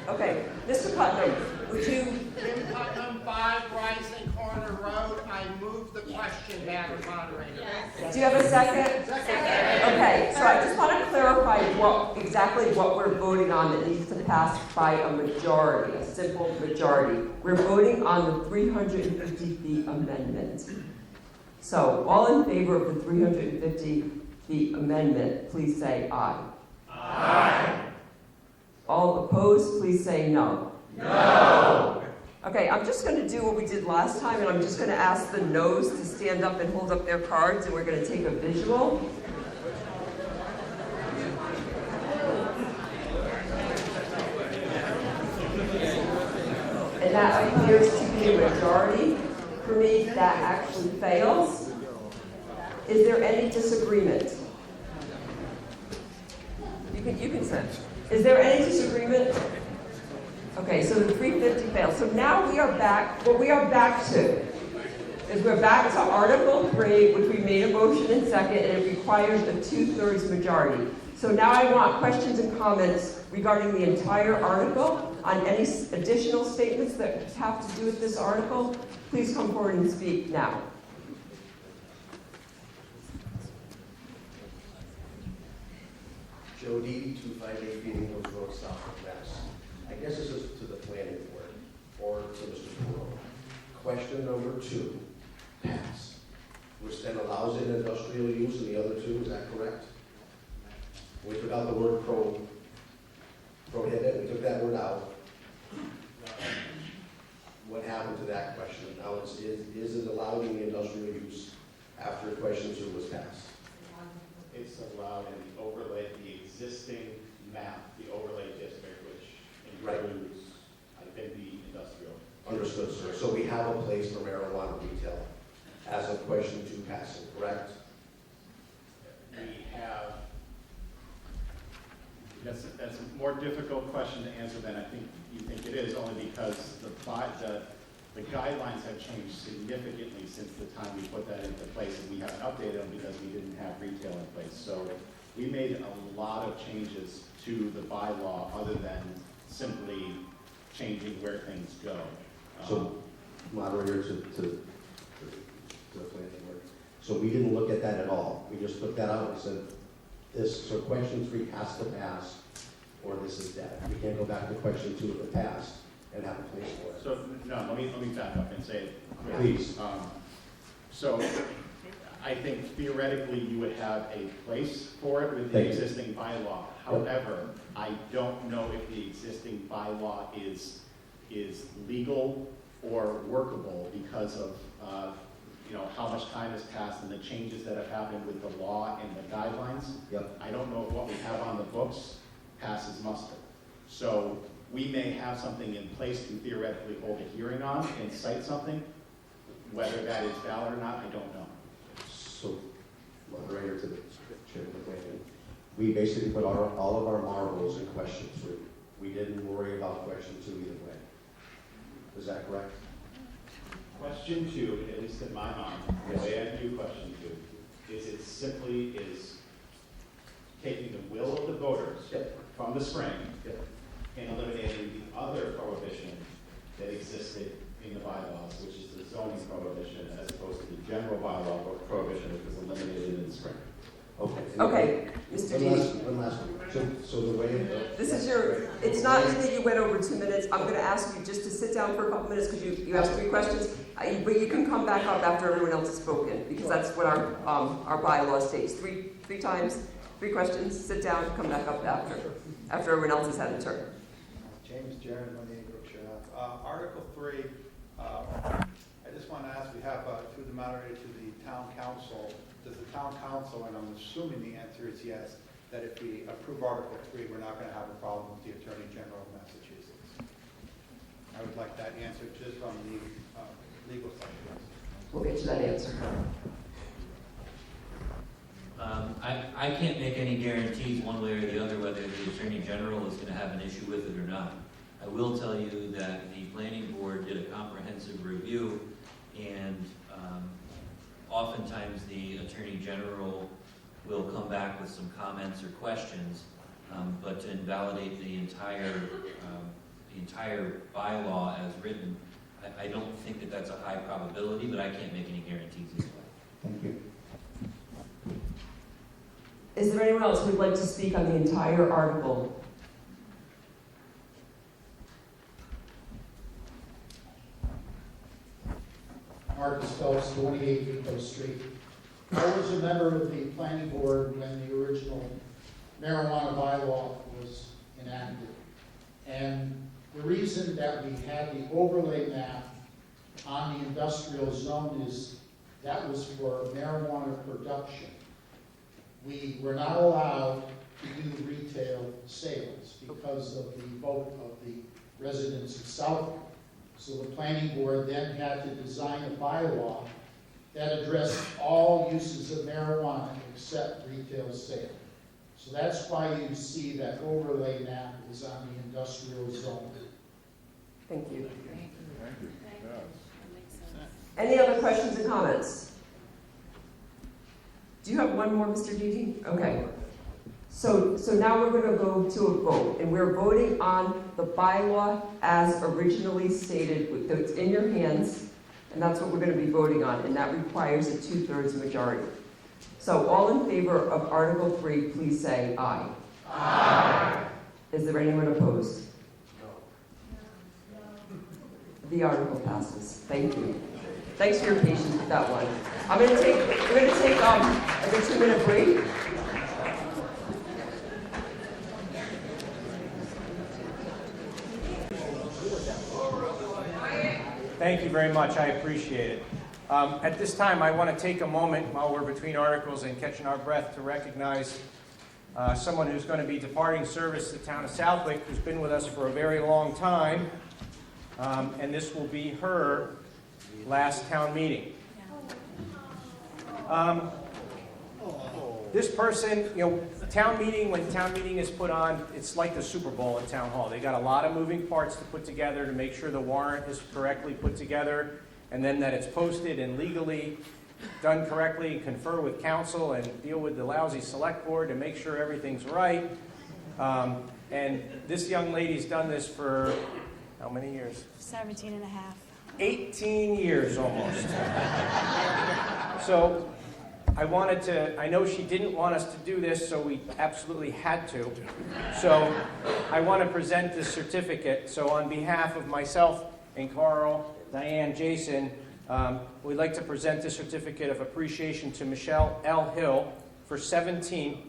Speaker 1: Okay, Mr. Putnam, would you,
Speaker 19: Jim Putnam, 5 Rising Corner Road. I move the question, Madam Moderator.
Speaker 1: do you have a second?
Speaker 19: Second.
Speaker 1: Okay, so I just want to clarify exactly what we're voting on that needs to pass by a majority, a simple majority. We're voting on the 350 feet amendment. So, all in favor of the 350 feet amendment, please say aye. Aye. All opposed, please say no. No. Okay, I'm just going to do what we did last time, and I'm just going to ask the noes to stand up and hold up their cards, and we're going to take a visual. And that appears to be a majority. For me, that actually fails. Is there any disagreement? You can say. Is there any disagreement? Okay, so the 350 fails. So now we are back, what we are back to is we're back to Article 3, which we made a motion in second, and it requires a 2/3 majority. So now I want questions and comments regarding the entire article on any additional statements that have to do with this article. Please come forward and speak now.
Speaker 4: Joe D, 258 Meeting Hills Road, Southwick, Mass. I guess this is to the planning board or to Mr. Perot. Question number 2, pass, which then allows it industrial use in the other 2, is that correct? We took out the word prohibit, we took that word out. What happened to that question? Now, is it allowed in the industrial use after question 2 was passed?
Speaker 6: It's allowed in the overlay, the existing map, the overlay district, which includes, I think, the industrial.
Speaker 4: Understood, sir. So we have a place for marijuana retail as of question 2 passing, correct?
Speaker 6: We have, that's a more difficult question to answer than I think you think it is, only because the guidelines have changed significantly since the time we put that into place, and we haven't updated them because we didn't have retail in place. So we made a lot of changes to the bylaw other than simply changing where things go.
Speaker 4: So, moderator to the planning board. So we didn't look at that at all. We just took that out and said, so question 3 has to pass, or this is dead. We can't go back to question 2 of the past and have a place for it.
Speaker 6: So, no, let me back up and say it.
Speaker 4: Please.
Speaker 6: So, I think theoretically you would have a place for it with the existing bylaw. However, I don't know if the existing bylaw is legal or workable because of how much time has passed and the changes that have happened with the law and the guidelines.
Speaker 4: Yep.
Speaker 6: I don't know if what we have on the books passes muster. So we may have something in place to theoretically hold a hearing on and cite something. Whether that is valid or not, I don't know.
Speaker 4: So, moderator to the chair of the planning. We basically put all of our marbles in question 3. We didn't worry about question 2 either way. Is that correct?
Speaker 6: Question 2, at least in my mind, the way I view question 2, is it simply is taking the will of the voters from the spring and eliminating the other prohibition that existed in the bylaws, which is the zoning prohibition, as opposed to the general bylaw prohibition, which was eliminated in the spring.
Speaker 1: Okay, Mr. D.
Speaker 4: One last one. So the way...
Speaker 1: This is it's not that you went over 2 minutes. I'm going to ask you just to sit down for a couple minutes because you asked 3 questions. But you can come back up after everyone else has spoken because that's what our bylaw states. Three times, 3 questions, sit down, come back up after everyone else has had a turn.
Speaker 7: James Jared, 180 Berkshire Ave. Article 3, I just want to ask, we have, through the moderator, to the town council, does the town council, and I'm assuming the answer is yes, that if we approve Article 3, we're not going to have a problem with the Attorney General of Massachusetts. I would like that answer just from the legal side.
Speaker 1: We'll get you that answer.
Speaker 12: I can't make any guarantees one way or the other whether the Attorney General is going to have an issue with it or not. I will tell you that the Planning Board did a comprehensive review, and oftentimes the Attorney General will come back with some comments or questions, but to invalidate the entire bylaw as written, I don't think that that's a high probability, but I can't make any guarantees either way.
Speaker 6: Thank you.
Speaker 1: Is there anyone else who'd like to speak on the entire article?
Speaker 13: Marcus Phelps, 28 Depot Street. I was a member of the planning board when the original marijuana bylaw was enacted. And the reason that we had the overlay map on the industrial zone is that was for marijuana production. We were not allowed to do retail sales because of the vote of the residents of Southwick. So the planning board then had to design a bylaw that addressed all uses of marijuana except retail sale. So that's why you see that overlay map is on the industrial zone.
Speaker 1: Thank you.
Speaker 18: Thank you.
Speaker 1: Any other questions or comments? Do you have one more, Mr. Didi? Okay. So now we're going to go to a vote, and we're voting on the bylaw as originally stated. It's in your hands, and that's what we're going to be voting on, and that requires a 2/3 majority. So all in favor of Article 3, please say aye. Aye. Is there anyone opposed? No. The article passes. Thank you. Thanks for your patience with that one. We're going to take a 2-minute break.
Speaker 3: Thank you very much. I appreciate it. At this time, I want to take a moment while we're between articles and catching our breath to recognize someone who's going to be departing service to the town of Southwick, who's been with us for a very long time. And this will be her last town meeting. This person, town meeting, when town meeting is put on, it's like the Super Bowl in town hall. They got a lot of moving parts to put together to make sure the warrant is correctly put together, and then that it's posted and legally done correctly, and confer with council and deal with the lousy select board to make sure everything's right. And this young lady's done this for how many years?
Speaker 20: 17 and a half.
Speaker 3: 18 years almost. So I know she didn't want us to do this, so we absolutely had to. So I want to present this certificate. So on behalf of myself and Carl, Diane, Jason, we'd like to present this certificate of appreciation to Michelle L. Hill for 18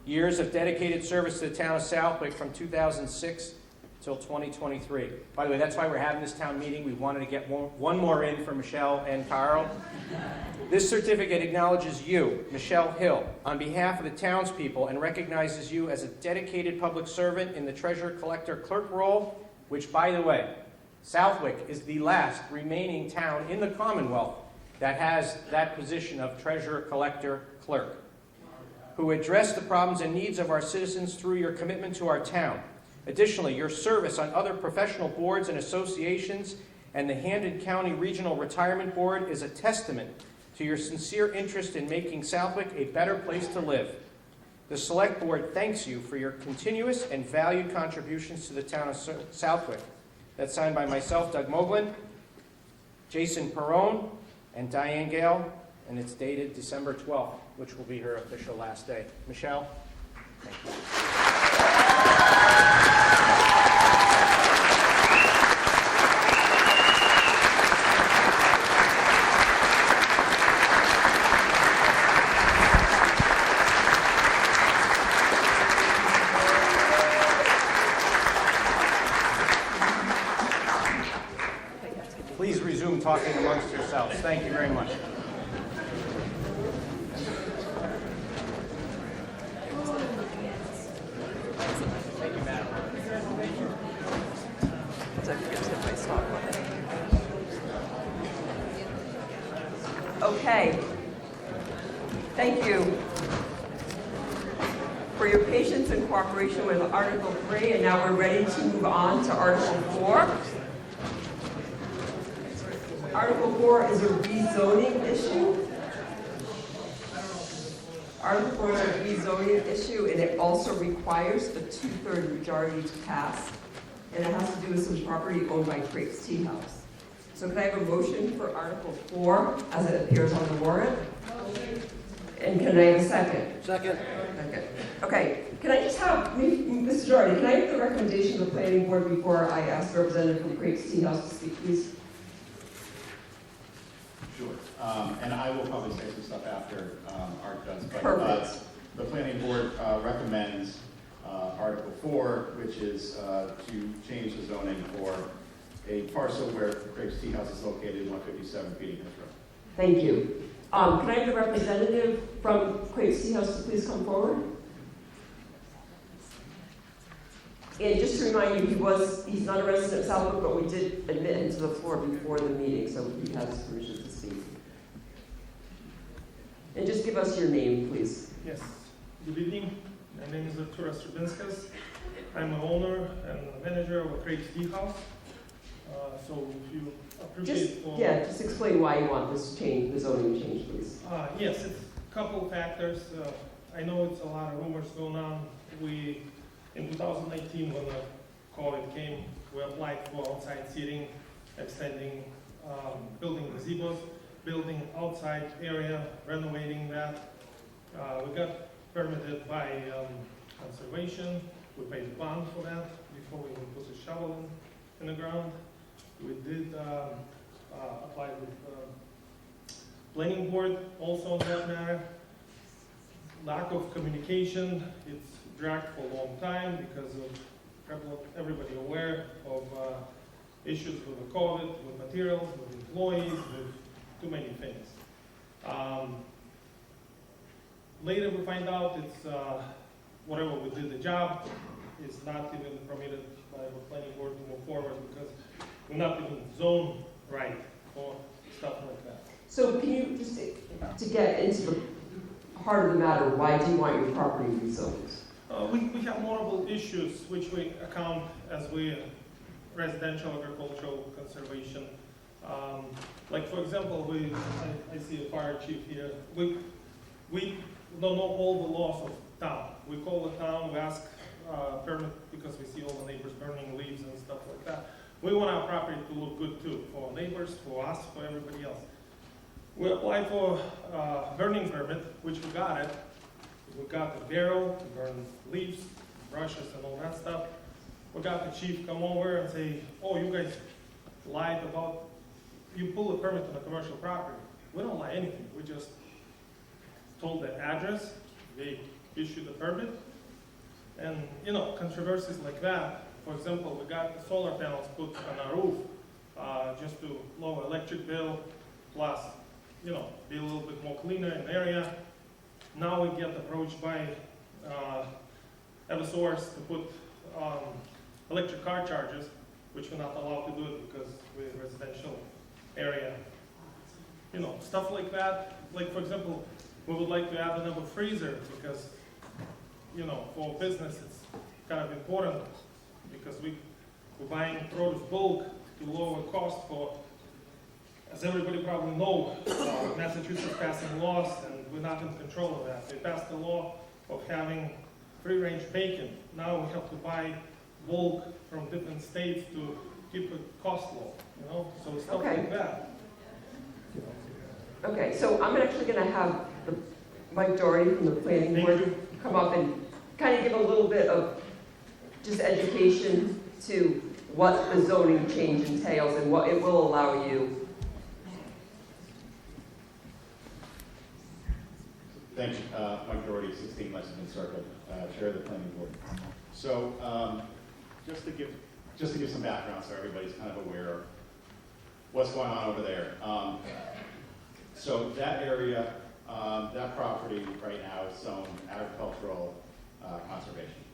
Speaker 3: years of dedicated service to the town of Southwick from 2006 till 2023. By the way, that's why we're having this town meeting. We wanted to get one more in for Michelle and Carl. This certificate acknowledges you, Michelle Hill, on behalf of the townspeople and recognizes you as a dedicated public servant in the treasurer-collector-clerk role, which, by the way, Southwick is the last remaining town in the Commonwealth that has that position of treasurer-collector-clerk, who address the problems and needs of our citizens through your commitment to our town. Additionally, your service on other professional boards and associations and the Hampden County Regional Retirement Board is a testament to your sincere interest in making Southwick a better place to live. The Select Board thanks you for your continuous and valued contributions to the town of Southwick. That's signed by myself, Doug Moglin, Jason Perrone, and Diane Gale, and it's dated December 12th, which will be her official last day. Michelle, thank you. Please resume talking amongst yourselves. Thank you very much.
Speaker 1: Okay. Thank you for your patience and cooperation with Article 3, and now we're ready to move on to Article 4. Article 4 is a rezoning issue. Article 4 is a rezoning issue, and it also requires a 2/3 majority to pass, and it has to do with some property owned by Craig's Tea House. So can I have a motion for Article 4 as it appears on the warrant? And can I have a second?
Speaker 20: Second.
Speaker 1: Second. Okay, can I just have, Mr. Doherty, can I have the recommendation of the planning board before I ask the representative from Craig's Tea House to speak, please?
Speaker 6: Sure. And I will probably say some stuff after Art does. But,
Speaker 1: Perfect.
Speaker 6: the planning board recommends Article 4, which is to change the zoning for a parcel where Craig's Tea House is located, 157 Peterhouse Road.
Speaker 1: Thank you. Can I have the representative from Craig's Tea House to please come forward? And just to remind you, he's not a resident of Southwood, but we did admit him to the floor before the meeting, so he has permission to speak. And just give us your name, please.
Speaker 21: Yes. Good evening. My name is Arturas Trubinskas. I'm an owner and manager of a Craig's Tea House. So if you appreciate
Speaker 1: Just explain why you want this change, the zoning change, please.
Speaker 21: Yes, it's a couple of factors. I know it's a lot of rumors going on. In 2019, when the COVID came, we applied for outside seating, extending, building gazebos, building outside area, renovating that. We got permitted by conservation. We paid a bond for that before we even put the shovel in the ground. We did apply with planning board also on that matter. Lack of communication, it's dragged for a long time because of everybody aware of issues with the COVID, with materials, with employees, with too many things. Later we find out it's whatever we did the job is not even permitted by the planning board to move forward because we're not even zoned right for stuff like that.
Speaker 1: So can you just, to get into the heart of the matter, why do you want your property rezoned?
Speaker 21: We have multiple issues which we account as residential, agricultural, conservation. Like for example, I see a fire chief here. We don't know all the laws of town. We call the town, we ask permit because we see all the neighbors burning leaves and stuff like that. We want our property to look good too, for our neighbors, for us, for everybody else. We applied for burning permit, which we got it. We got the barrel to burn leaves, brushes and all that stuff. We got the chief come over and say, oh, you guys lied about, you pull a permit on a commercial property. We don't lie anything, we just told the address, they issued the permit. And controversies like that. For example, we got the solar panels put on our roof just to lower electric bill, plus, be a little bit more cleaner in the area. Now we get approached by Eversource to put electric car chargers, which we're not allowed to do it because we're in a residential area. Stuff like that. Like, for example, we would like to add another freezer because, for business, it's kind of important because we're buying produce bulk to lower cost for, as everybody probably knows, Massachusetts passing laws and we're not in control of that. They passed a law of having free-range bacon. Now we have to buy bulk from different states to keep the cost low, so stuff like that.
Speaker 1: Okay, so I'm actually going to have Mike Doherty from the planning board come up and kind of give a little bit of just education to what the zoning change entails and what it will allow you.
Speaker 6: Thanks, Mike Doherty, 16 Lexington Circle, Chair of the Planning Board. So, just to give some background so everybody's kind of aware of what's going on over there. So that area, that property right now is zoned agricultural conservation.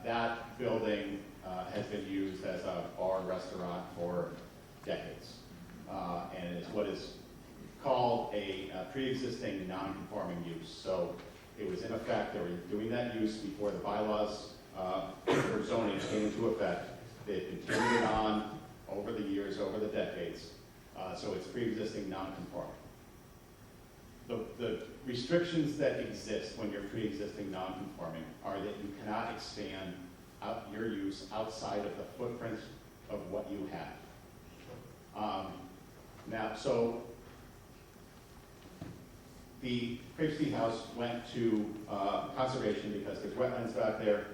Speaker 6: That building has been used as a bar restaurant for decades, and is what is called pre-existing non-conforming use. So it was in effect, they were doing that use before the bylaws for zoning came into effect. They've continued it on over the years, over the decades. So it's pre-existing non-conforming. The restrictions that exist when you're pre-existing non-conforming are that you cannot expand out your use outside of the footprint of what you have. Now, so the Crapeseed House went to conservation because there's wetlands back there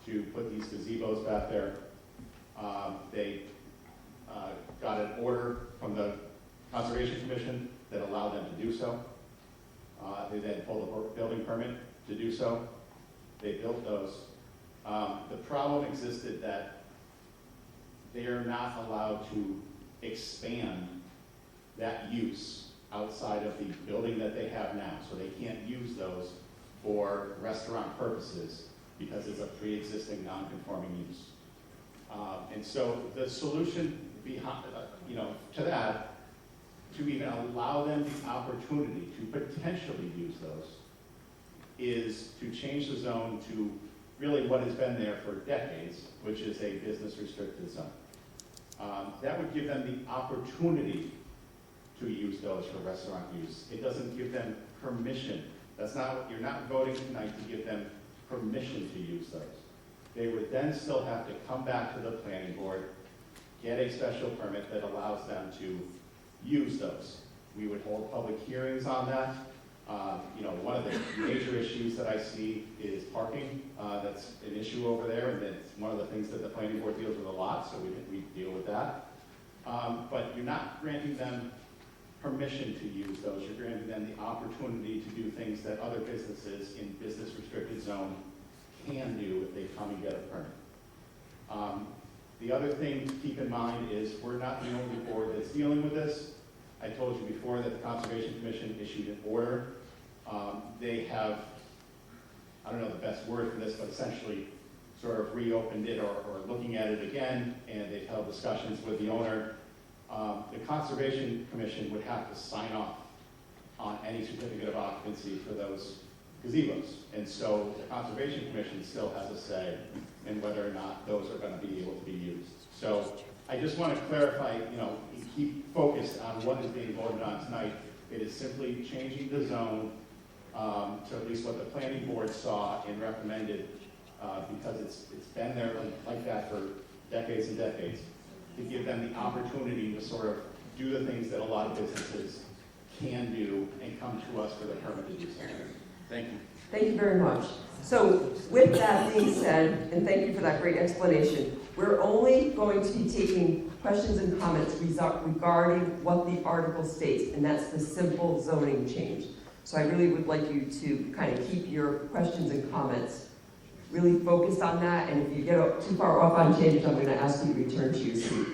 Speaker 6: to put these gazebos back there. They got an order from the Conservation Commission that allowed them to do so. They then pulled a building permit to do so. They built those. The problem existed that they are not allowed to expand that use outside of the building that they have now. So they can't use those for restaurant purposes because it's a pre-existing non-conforming use. And so the solution behind, to that, to even allow them the opportunity to potentially use those, is to change the zone to really what has been there for decades, which is a business restricted zone. That would give them the opportunity to use those for restaurant use. It doesn't give them permission. You're not voting tonight to give them permission to use those. They would then still have to come back to the planning board, get a special permit that allows them to use those. We would hold public hearings on that. One of the major issues that I see is parking. That's an issue over there, and it's one of the things that the planning board deals with a lot, so we deal with that. But you're not granting them permission to use those. You're granting them the opportunity to do things that other businesses in business restricted zone can do if they come and get a permit. The other thing to keep in mind is we're not the only board that's dealing with this. I told you before that the Conservation Commission issued an order. They have, I don't know the best word for this, but essentially sort of reopened it or looking at it again, and they've held discussions with the owner. The Conservation Commission would have to sign off on any certificate of occupancy for those gazebos. And so the Conservation Commission still has a say in whether or not those are going to be able to be used. So I just want to clarify, keep focused on what is being voted on tonight. It is simply changing the zone to at least what the planning board saw and recommended, because it's been there like that for decades and decades, to give them the opportunity to sort of do the things that a lot of businesses can do and come to us for the permit to do so. Thank you.
Speaker 1: Thank you very much. So with that being said, and thank you for that great explanation, we're only going to be taking questions and comments regarding what the article states, and that's the simple zoning change. So I really would like you to kind of keep your questions and comments really focused on that, and if you get too far off on change, I'm going to ask you to return to your seat.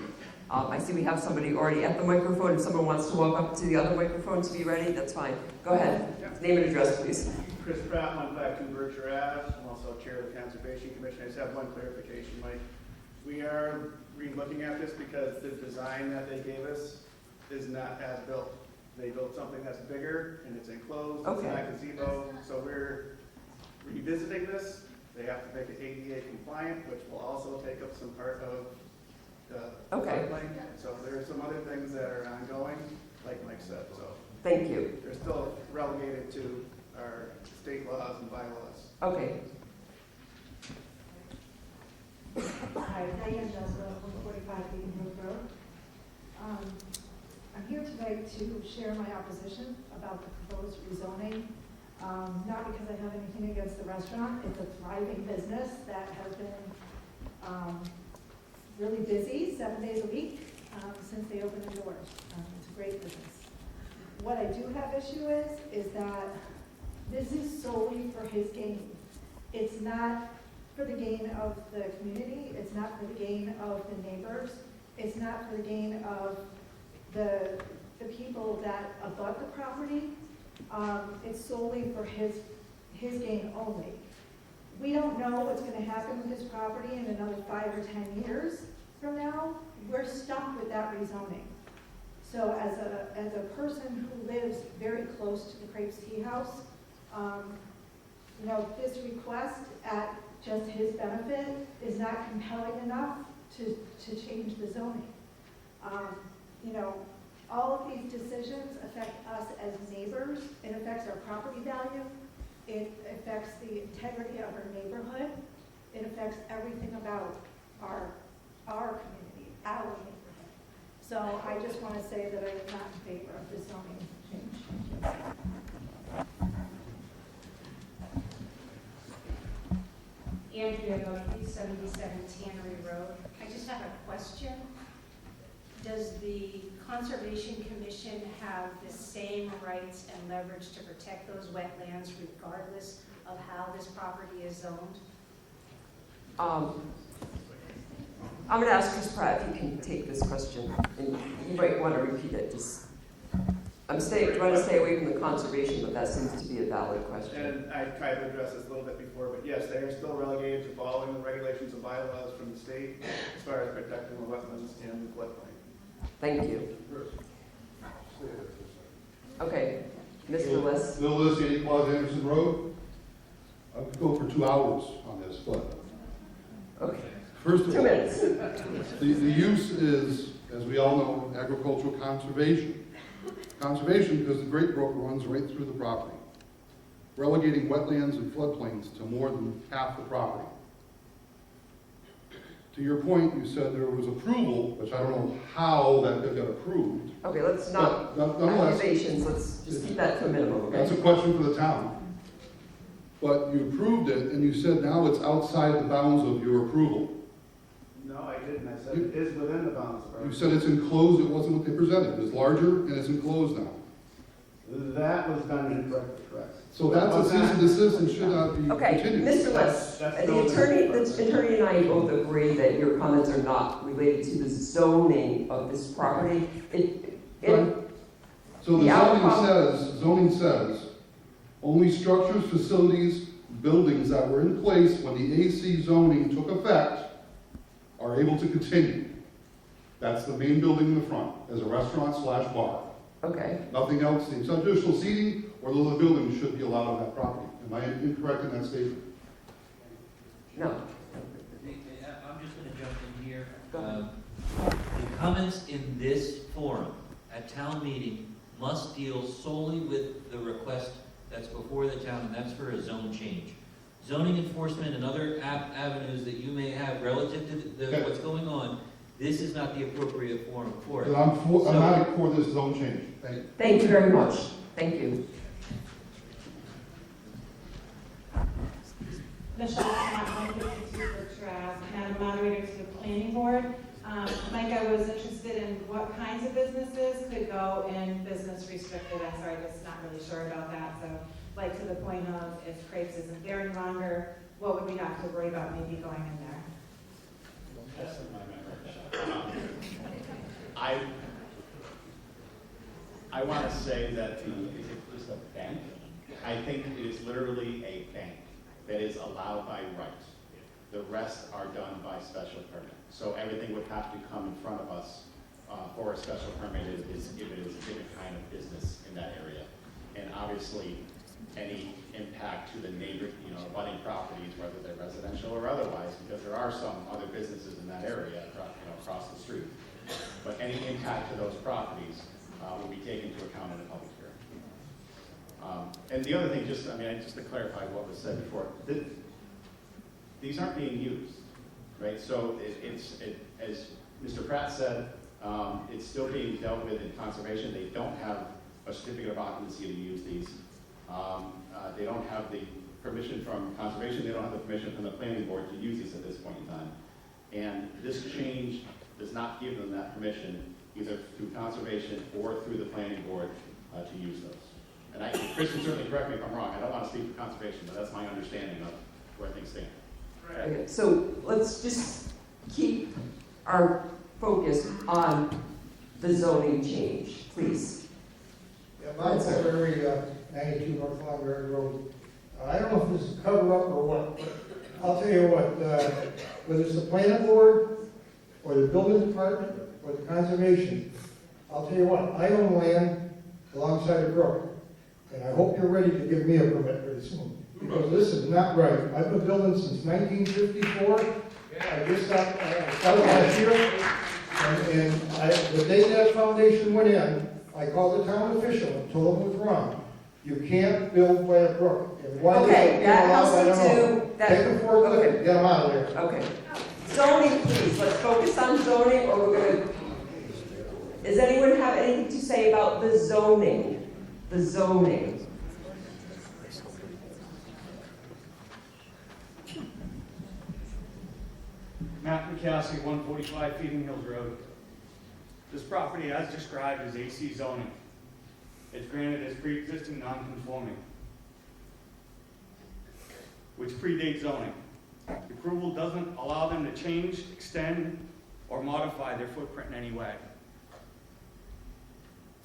Speaker 1: I see we have somebody already at the microphone. If someone wants to walk up to the other microphone to be ready, that's fine. Go ahead. Name and address, please.
Speaker 20: Chris Pratt, 152 Berkshire Ave. I'm also chair of the Conservation Commission. I just have one clarification, Mike. We are re-looking at this because the design that they gave us is not as built. They built something that's bigger and it's enclosed.
Speaker 1: Okay.
Speaker 20: It's not a gazebo. So we're revisiting this. They have to make it ADA compliant, which will also take up some part of the floodplain. So there are some other things that are ongoing, like Mike said. So
Speaker 1: thank you.
Speaker 20: They're still relegated to our state laws and bylaws.
Speaker 1: Okay.
Speaker 22: Hi, Diane Jessup, 145 Beacon Hill Road. I'm here tonight to share my opposition about the proposed rezoning. Not because I have anything against the restaurant. It's a thriving business that has been really busy 7 days a week since they opened the doors. It's a great business. What I do have issue is that this is solely for his gain. It's not for the gain of the community. It's not for the gain of the neighbors. It's not for the gain of the people that abut the property. It's solely for his gain only. We don't know what's going to happen with this property in another 5 or 10 years from now. We're stuck with that rezoning. So as a person who lives very close to the Crepes Tea House, you know, this request at just his benefit is not compelling enough to change the zoning. You know, all of these decisions affect us as neighbors. It affects our property value. It affects the integrity of our neighborhood. It affects everything about our community, our neighborhood. So I just want to say that I am not in favor of this zoning change.
Speaker 2: Andrea, about 377 Tannery Road. I just have a question. Does the Conservation Commission have the same rights and leverage to protect those wetlands regardless of how this property is zoned?
Speaker 1: I'm going to ask Chris Pratt if he can take this question, and you might want to repeat it. Just, I'm trying to stay away from the conservation, but that seems to be a valid question.
Speaker 20: And I tried to address this a little bit before, but yes, they are still relegated to following the regulations and bylaws from the state as far as protecting the wetlands and the floodplain.
Speaker 1: Thank you. Okay, Mr. List.
Speaker 11: Bill List, 80 Claus Anderson Road. I could go for 2 hours on this, but
Speaker 1: okay.
Speaker 11: First of
Speaker 1: 2
Speaker 11: all,
Speaker 1: minutes.
Speaker 11: the use is, as we all know, agricultural conservation. Conservation because the Great Brook runs right through the property, relegating wetlands and floodplains to more than half the property. To your point, you said there was approval, which I don't know how that got approved.
Speaker 1: Okay, let's not, accusations, let's just keep that to a minimum, okay?
Speaker 11: That's a question for the town. But you approved it, and you said now it's outside the bounds of your approval.
Speaker 20: No, I didn't. I said it is within the bounds.
Speaker 11: You said it's enclosed, it wasn't what they presented. It was larger, and it's enclosed now.
Speaker 20: That was done incorrectly, correct.
Speaker 11: So that's a cease and desist and should not be
Speaker 1: Okay,
Speaker 11: continued.
Speaker 1: Mr. List, the attorney and I both agree that your comments are not related to the zoning of this property.
Speaker 11: So the zoning says, only structures, facilities, buildings that were in place when the AC zoning took effect are able to continue. That's the main building in the front, as a restaurant/bar.
Speaker 1: Okay.
Speaker 11: Nothing else, the additional seating or those other buildings should be allowed on that property. Am I incorrect in that statement?
Speaker 1: No.
Speaker 12: I'm just going to jump in here. The comments in this forum at town meeting must deal solely with the request that's before the town, and that's for a zone change. Zoning enforcement and other avenues that you may have relative to what's going on, this is not the appropriate forum for it.
Speaker 11: I'm not for this zone change. Thank you.
Speaker 1: Thank you very much. Thank you.
Speaker 23: Michelle, Madam Moderator to the Planning Board. Mike, I was interested in what kinds of businesses could go in business restricted. I'm sorry, I'm just not really sure about that. So, like to the point of if Crepes isn't there any longer, what would we have to worry about maybe going in there?
Speaker 24: I want to say that is it a bank? I think it is literally a bank that is allowed by right. The rest are done by special permit. So everything would have to come in front of us for a special permit if it is a different kind of business in that area. And obviously, any impact to the neighbor, abutting properties, whether they're residential or otherwise, because there are some other businesses in that area, across the street. But any impact to those properties will be taken into account in a public hearing. And the other thing, just to clarify what was said before, these aren't being used, right? So as Mr. Pratt said, it's still being dealt with in conservation. They don't have a certificate of occupancy to use these. They don't have the permission from conservation. They don't have the permission from the planning board to use these at this point in time. And this change does not give them that permission, either through conservation or through the planning board, to use those. And Chris can certainly correct me if I'm wrong. I don't want to speak for conservation, but that's my understanding of where things stand.
Speaker 1: Okay, so let's just keep our focus on the zoning change, please.
Speaker 15: Yeah, mine's February 92 North Library Road. I don't know if this is a cover-up or what, but I'll tell you what, whether it's the planning board or the building department or the conservation, I'll tell you what, I own land alongside a brook, and I hope you're ready to give me a permit very soon, because this is not right. I've been building since 1954. I just started last year, and the day that foundation went in, I called the town official and told him it was wrong. You can't build by a brook. And why
Speaker 1: Okay,
Speaker 15: they
Speaker 1: that
Speaker 15: allowed, I
Speaker 1: has
Speaker 15: don't
Speaker 1: to
Speaker 15: know.
Speaker 1: do, that.
Speaker 15: Take them for a
Speaker 1: Okay.
Speaker 15: look, get them out of there.
Speaker 1: Okay. Zoning, please, let's focus on zoning, or we're gonna, does anyone have anything to say about the zoning? The zoning.
Speaker 8: Matt McCaskey, 145 Feeding Hills Road. This property, as described, is AC zoning. It's granted as pre-existing non-conforming, which predates zoning. The approval doesn't allow them to change, extend, or modify their footprint in any way.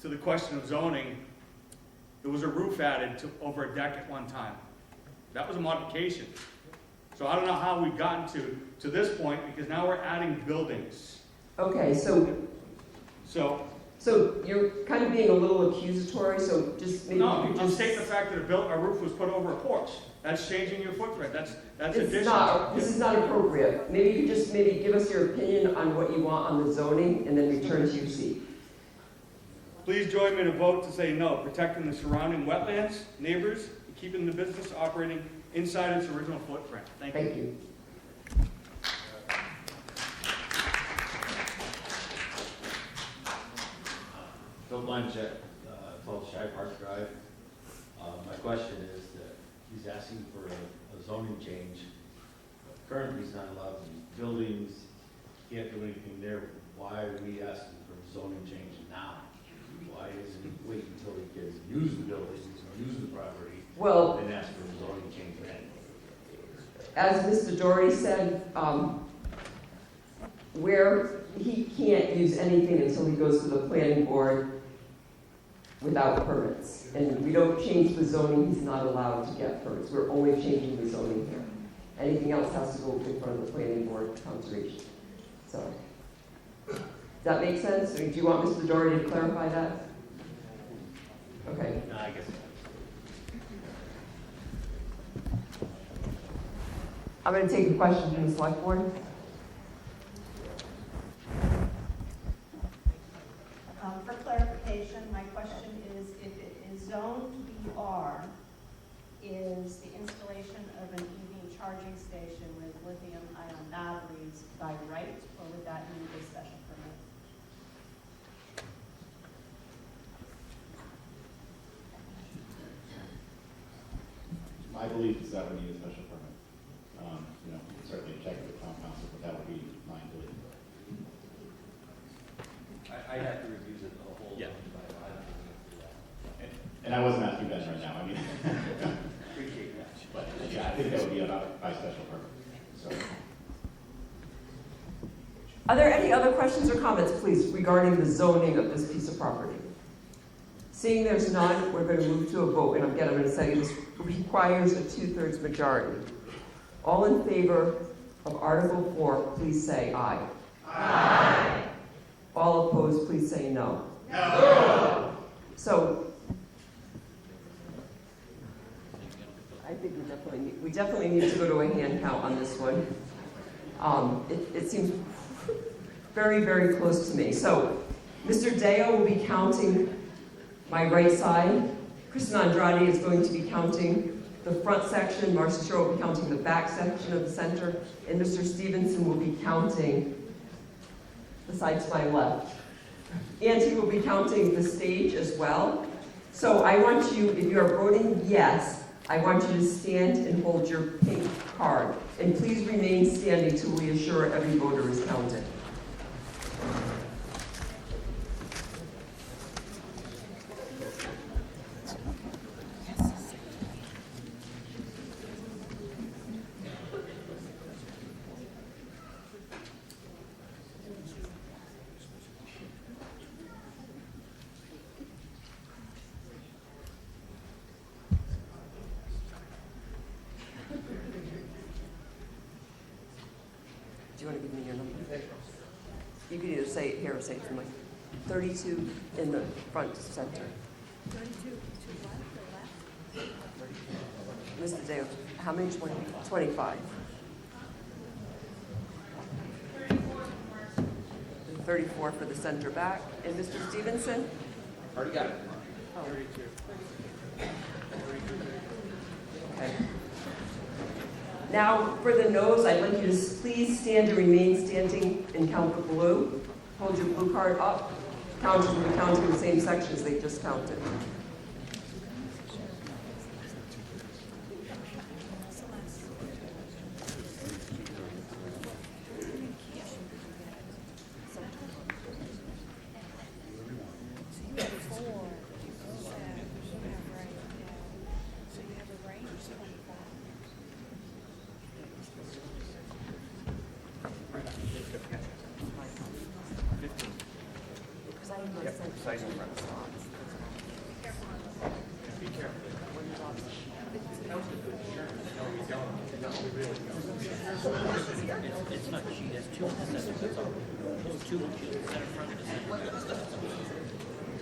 Speaker 8: To the question of zoning, there was a roof added to over a deck at one time. That was a modification. So I don't know how we've gotten to this point, because now we're adding buildings.
Speaker 1: Okay, so you're kind of being a little accusatory, so just maybe
Speaker 8: No,
Speaker 1: you could
Speaker 8: I'm
Speaker 1: just...
Speaker 8: stating the fact that a roof was put over a porch. That's changing your footprint. That's
Speaker 1: It's
Speaker 8: addition.
Speaker 1: not, this is not appropriate. Maybe you could just give us your opinion on what you want on the zoning, and then return to your seat.
Speaker 8: Please join me in a vote to say no, protecting the surrounding wetlands, neighbors, and keeping the business operating inside its original footprint. Thank you.
Speaker 1: Thank you.
Speaker 9: Bill Blanchett, 12 Shy Park Drive. My question is that he's asking for a zoning change. Currently, he's not allowed to use buildings, can't do anything there. Why are we asking for a zoning change now? Why isn't he wait until he can use the buildings, use the property,
Speaker 1: Well,
Speaker 9: and ask for a zoning change then?
Speaker 1: as Mr. Doherty said, where he can't use anything until he goes to the planning board without permits. And we don't change the zoning, he's not allowed to get permits. We're only changing the zoning here. Anything else has to go in front of the planning board conservation. So, does that make sense? Or do you want Mr. Doherty to clarify that? Okay.
Speaker 9: No, I guess.
Speaker 1: I'm going to take a question from the select board.
Speaker 14: For clarification, my question is, if it is zoned BR, is the installation of an EV charging station with lithium-ion batteries by right, or would that need a special permit?
Speaker 6: My belief is that we need a special permit. Certainly check with the town council, but that would be my belief.
Speaker 9: I have to review the whole. Yeah.
Speaker 6: And I wasn't asking Ben right now, I mean.
Speaker 9: Appreciate that.
Speaker 6: But yeah, I think that would be about by special permit, so.
Speaker 1: Are there any other questions or comments, please, regarding the zoning of this piece of property? Seeing there's none, we're going to move to a vote, and again, I'm going to say this requires a 2/3 majority. All in favor of Article 4, please say aye. Aye. All opposed, please say no. No. So, I think we definitely need to go to a hand count on this one. It seems very, very close to me. So, Mr. Deo will be counting my right side. Kristen Andrade is going to be counting the front section. Marcia Shore will be counting the back section of the center. And Mr. Stevenson will be counting the side to my left. And he will be counting the stage as well. So I want you, if you are voting yes, I want you to stand and hold your pink card. And please remain standing till we assure every voter is counted. Do you want to give me your number? You can either say it here or say it from my... 32 in the front center.
Speaker 5: 32 to what, the left?
Speaker 1: Mr. Dale, how many? 25. 34 for the center back. And Mr. Stevenson?
Speaker 3: Already got it.
Speaker 1: Oh. Okay. Now, for the nose, I'd like you to please stand and remain standing and count the blue. Hold your blue card up. Counters will be counting the same sections they just counted.
Speaker 12: It's not she, that's two in the center, that's all. Those two in the center front of the center.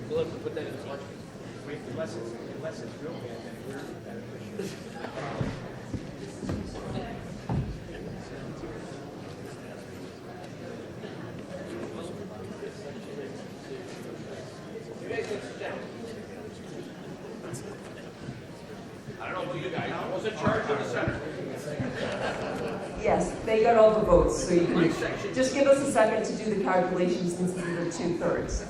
Speaker 12: We'll have to put that in the market.
Speaker 3: Unless it's real bad, then we're beneficial. You guys can sit down. I don't know about you guys, I was in charge of the center.
Speaker 1: Yes, they got all the votes, so you can just give us a second to do the calculations since these are 2/3.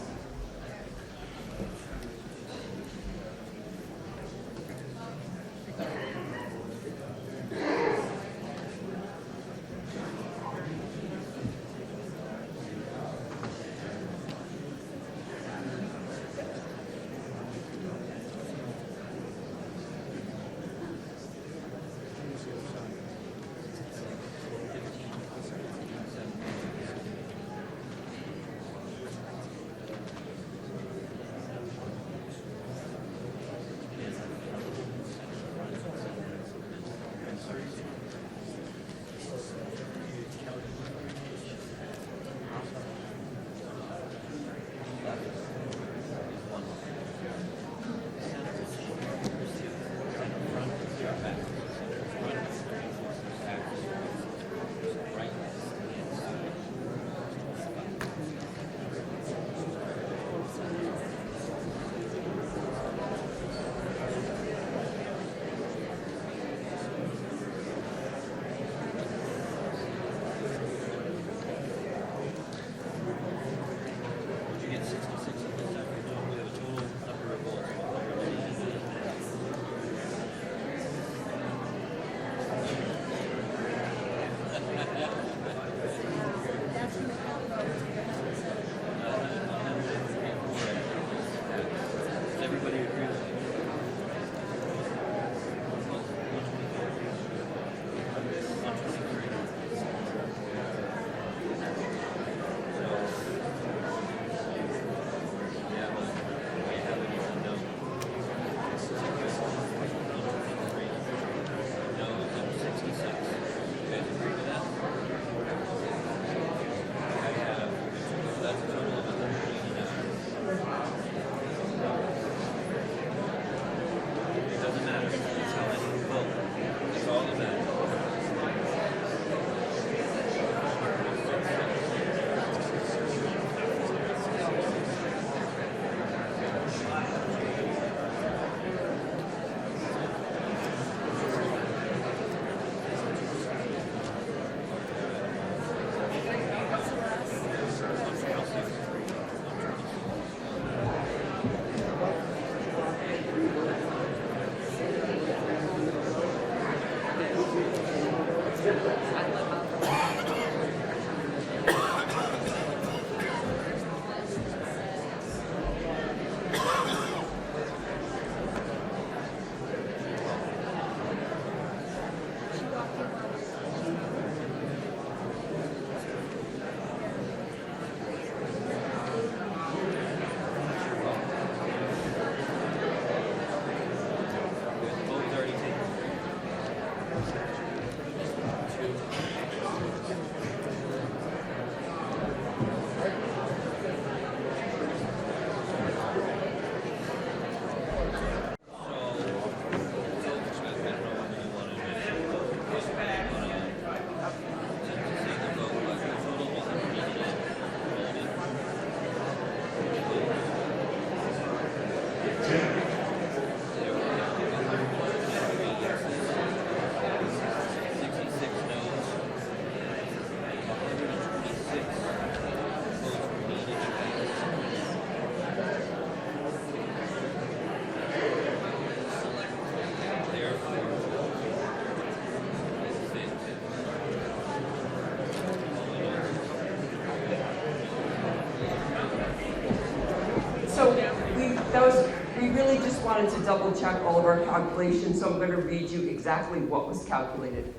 Speaker 1: we really just wanted to double check all of our calculations, so I'm going to read you exactly what was calculated.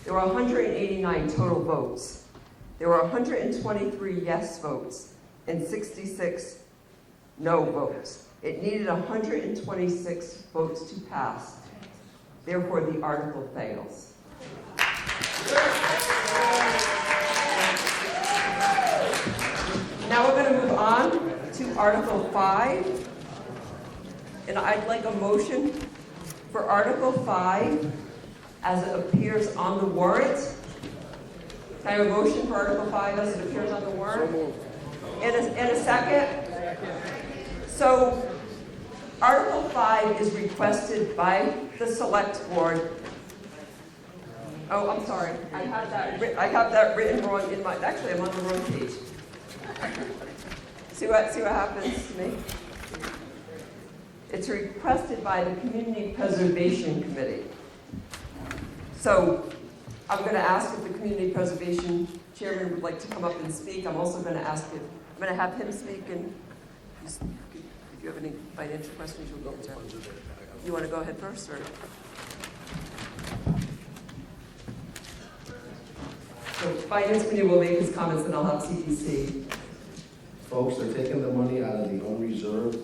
Speaker 1: There were 189 total votes. There were 123 yes votes and 66 no votes. It needed 126 votes to pass. Therefore, the article fails. Now we're going to move on to Article 5. And I'd like a motion for Article 5 as it appears on the warrant. Can I have a motion for Article 5 as it appears on the warrant? And a second? So, Article 5 is requested by the Select Board. Oh, I'm sorry. I have that written wrong in my. Actually, I'm on the wrong page. See what happens to me? It's requested by the Community Preservation Committee. So I'm going to ask if the Community Preservation Chairman would like to come up and speak. I'm also going to ask if I'm going to have him speak, and if you have any financial questions, you'll go to him. You want to go ahead first, or? So Finance Committee will make his comments, and I'll have CPC.
Speaker 4: Folks, they're taking the money out of the unreserved.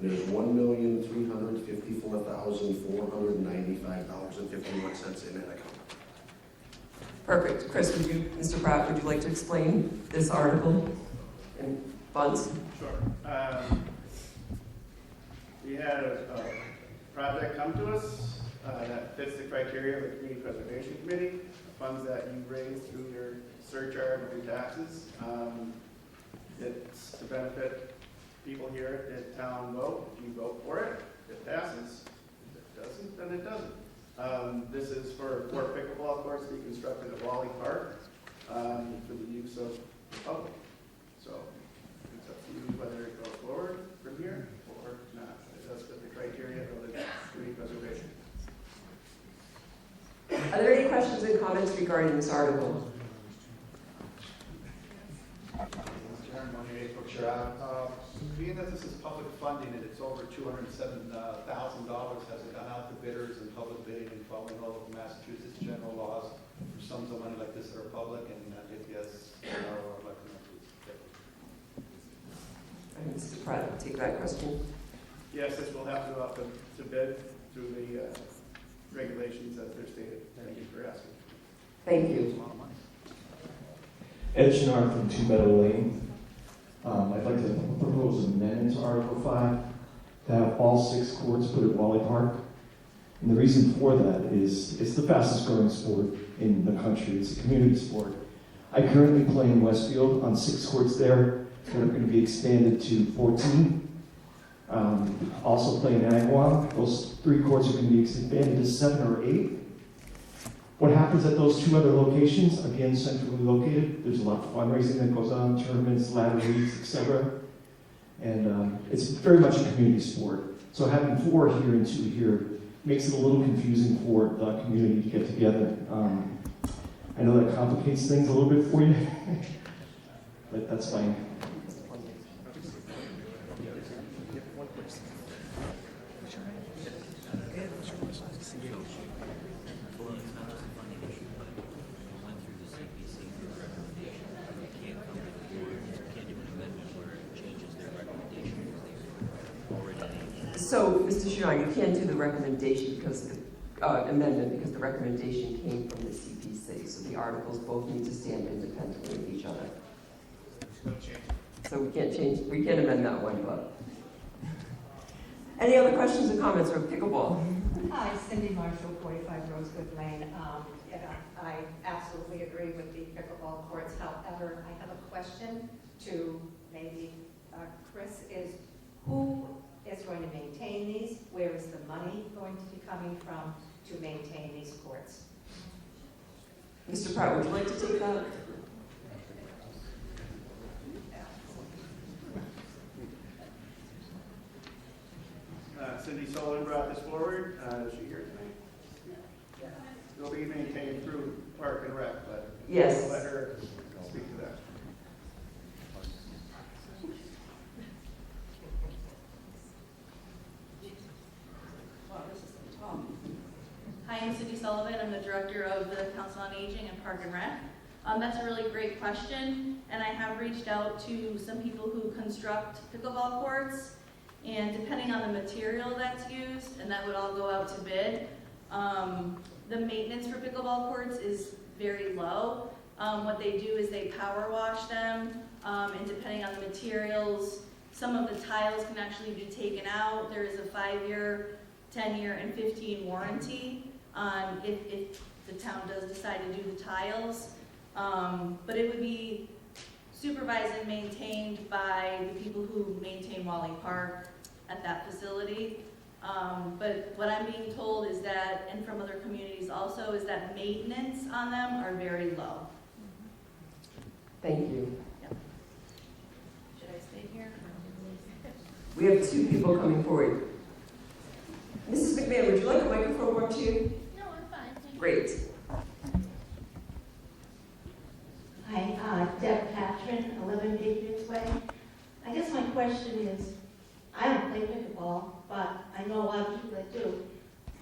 Speaker 4: There's $1,354,495.51 in that account.
Speaker 1: Perfect. Chris, Mr. Pratt, would you like to explain this article and funds?
Speaker 20: Sure. We had a project come to us that fits the criteria of the Community Preservation Committee, funds that you raise through your surcharge of your taxes. It's to benefit people here at town vote. If you vote for it, it passes. If it doesn't, then it doesn't. This is for pickleball courts to be constructed at Wally Park for the use of the public. So it's up to you whether it goes forward from here or not. It does fit the criteria of the community preservation.
Speaker 1: Are there any questions and comments regarding this article?
Speaker 7: Being that this is public funding and it's over $207,000, has it gone out to bidders and public bidding and following all of Massachusetts general laws for sums of money like this that are public? And if yes, no, or like no?
Speaker 1: Mr. Pratt, take that question.
Speaker 20: Yes, this will have to go out to bid through the regulations as they're stated. Thank you for asking.
Speaker 1: Thank you.
Speaker 10: Ed Chenard from Two Meadow Lane. I'd like to propose an amendment to Article 5 to have all 6 courts put at Wally Park. And the reason for that is it's the fastest growing sport in the country. It's a community sport. I currently play in Westfield on 6 courts there that are going to be expanded to 14. Also play in Agawam. Those 3 courts are going to be expanded to 7 or 8. What happens at those 2 other locations, again, centrally located, there's a lot of fundraising that goes on, tournaments, ladder leagues, etc. And it's very much a community sport. So having 4 here and 2 here makes it a little confusing for the community to get together. I know that complicates things a little bit for you, but that's fine.
Speaker 1: So, Mr. Shinard, you can't do the recommendation because amendment because the recommendation came from the CPC. So the articles both need to stand independently of each other. So we can't amend that one, but. Any other questions or comments for pickleball?
Speaker 14: Hi, Cindy Marshall, 45 Rosewood Lane. I absolutely agree with the pickleball courts. However, I have a question to maybe Chris. Is who is going to maintain these? Where is the money going to be coming from to maintain these courts?
Speaker 1: Mr. Pratt, would you like to take that?
Speaker 20: Cindy Sullivan brought this forward. Is she here tonight? It'll be maintained through Park and Rec, but
Speaker 1: yes.
Speaker 20: We'll let her speak to that.
Speaker 13: am Cindy Sullivan. I'm the director of the Council on Aging and Park and Rec. That's a really great question, and I have reached out to some people who construct pickleball courts, and depending on the material that's used, and that would all go out to bid, the maintenance for pickleball courts is very low. What they do is they power wash them, and depending on the materials, some of the tiles can actually be taken out. There is a 5-year, 10-year, and 15 warranty if the town does decide to do the tiles. But it would be supervised and maintained by the people who maintain Wally Park at that facility. But what I'm being told is that, and from other communities also, is that maintenance on them are very low.
Speaker 1: Thank you.
Speaker 13: Yep. Should I stay here?
Speaker 1: We have 2 people coming forward. Mrs. McMahon, would you like a microphone brought to you?
Speaker 16: No, I'm fine. Thank you.
Speaker 1: Great.
Speaker 16: Hi, Deb Patron, 11 Patriots Way. I guess my question is, I don't play pickleball, but I know a lot of people that do.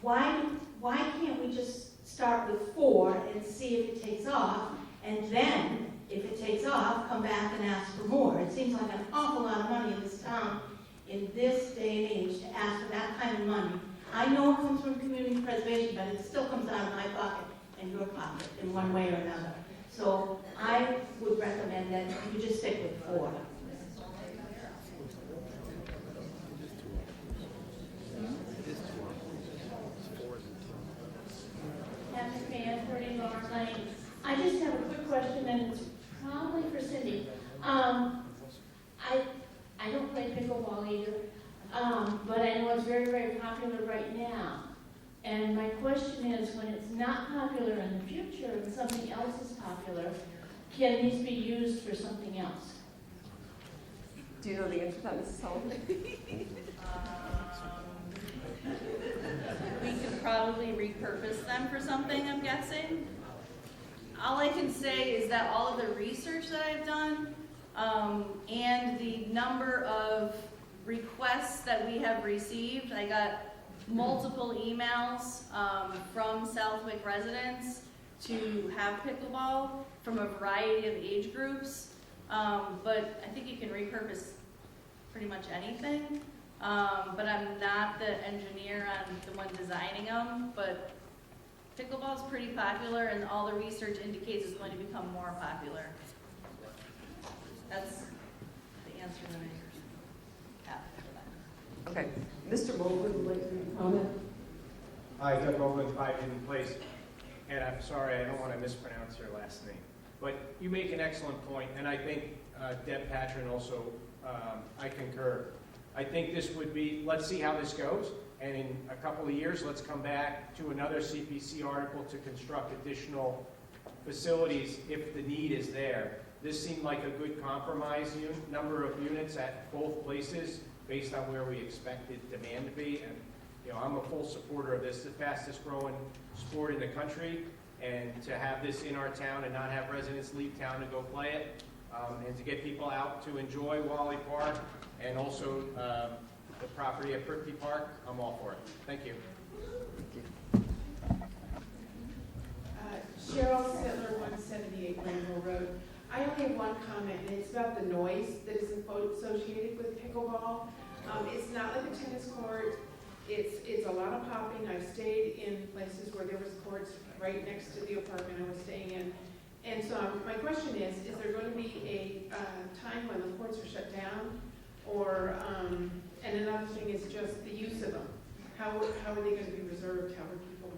Speaker 16: Why can't we just start with 4 and see if it takes off, and then, if it takes off, come back and ask for more? It seems like an awful lot of money in this town, in this day and age, to ask for that kind of money. I know it comes from community preservation, but it still comes out of my pocket and your pocket in one way or another. So I would recommend that you just stick with 4. McMahon, 30 Lawrence Lane. I just have a quick question, and it's probably for Cindy. I don't play pickleball either, but I know it's very, very popular right now. And my question is, when it's not popular in the future and something else is popular, can these be used for something else?
Speaker 1: Do you know the answer to that, Mrs. Sullivan?
Speaker 13: We could probably repurpose them for something, I'm guessing. All I can say is that all of the research that I've done and the number of requests that we have received, I got multiple emails from Southwick residents to have pickleball from a variety of age groups, but I think you can repurpose pretty much anything. But I'm not the engineer on the one designing them, but pickleball is pretty popular, and all the research indicates it's going to become more popular. That's the answer that I have for that.
Speaker 1: Okay. Mr. Mobley would like to make a comment.
Speaker 3: Hi, Doug Mobley, 5 Hidden Place. And I'm sorry, I don't want to mispronounce your last name. But you make an excellent point, and I think Deb Patron also, I concur. I think this would be, let's see how this goes, and in a couple of years, let's come back to another CPC article to construct additional facilities if the need is there. This seemed like a good compromise number of units at both places based on where we expected demand to be. And I'm a full supporter of this, the fastest growing sport in the country, and to have this in our town and not have residents leave town to go play it, and to get people out to enjoy Wally Park and also the property at Prithee Park, I'm all for it. Thank you.
Speaker 17: Cheryl Sittler, 178 Granville Road. I only have one comment, and it's about the noise that is associated with pickleball. It's not like a tennis court. It's a lot of popping. I've stayed in places where there was courts right next to the apartment I was staying in. And so my question is there going to be a time when the courts are shut down? Or, and another thing is just the use of them. How are they going to be reserved? How are people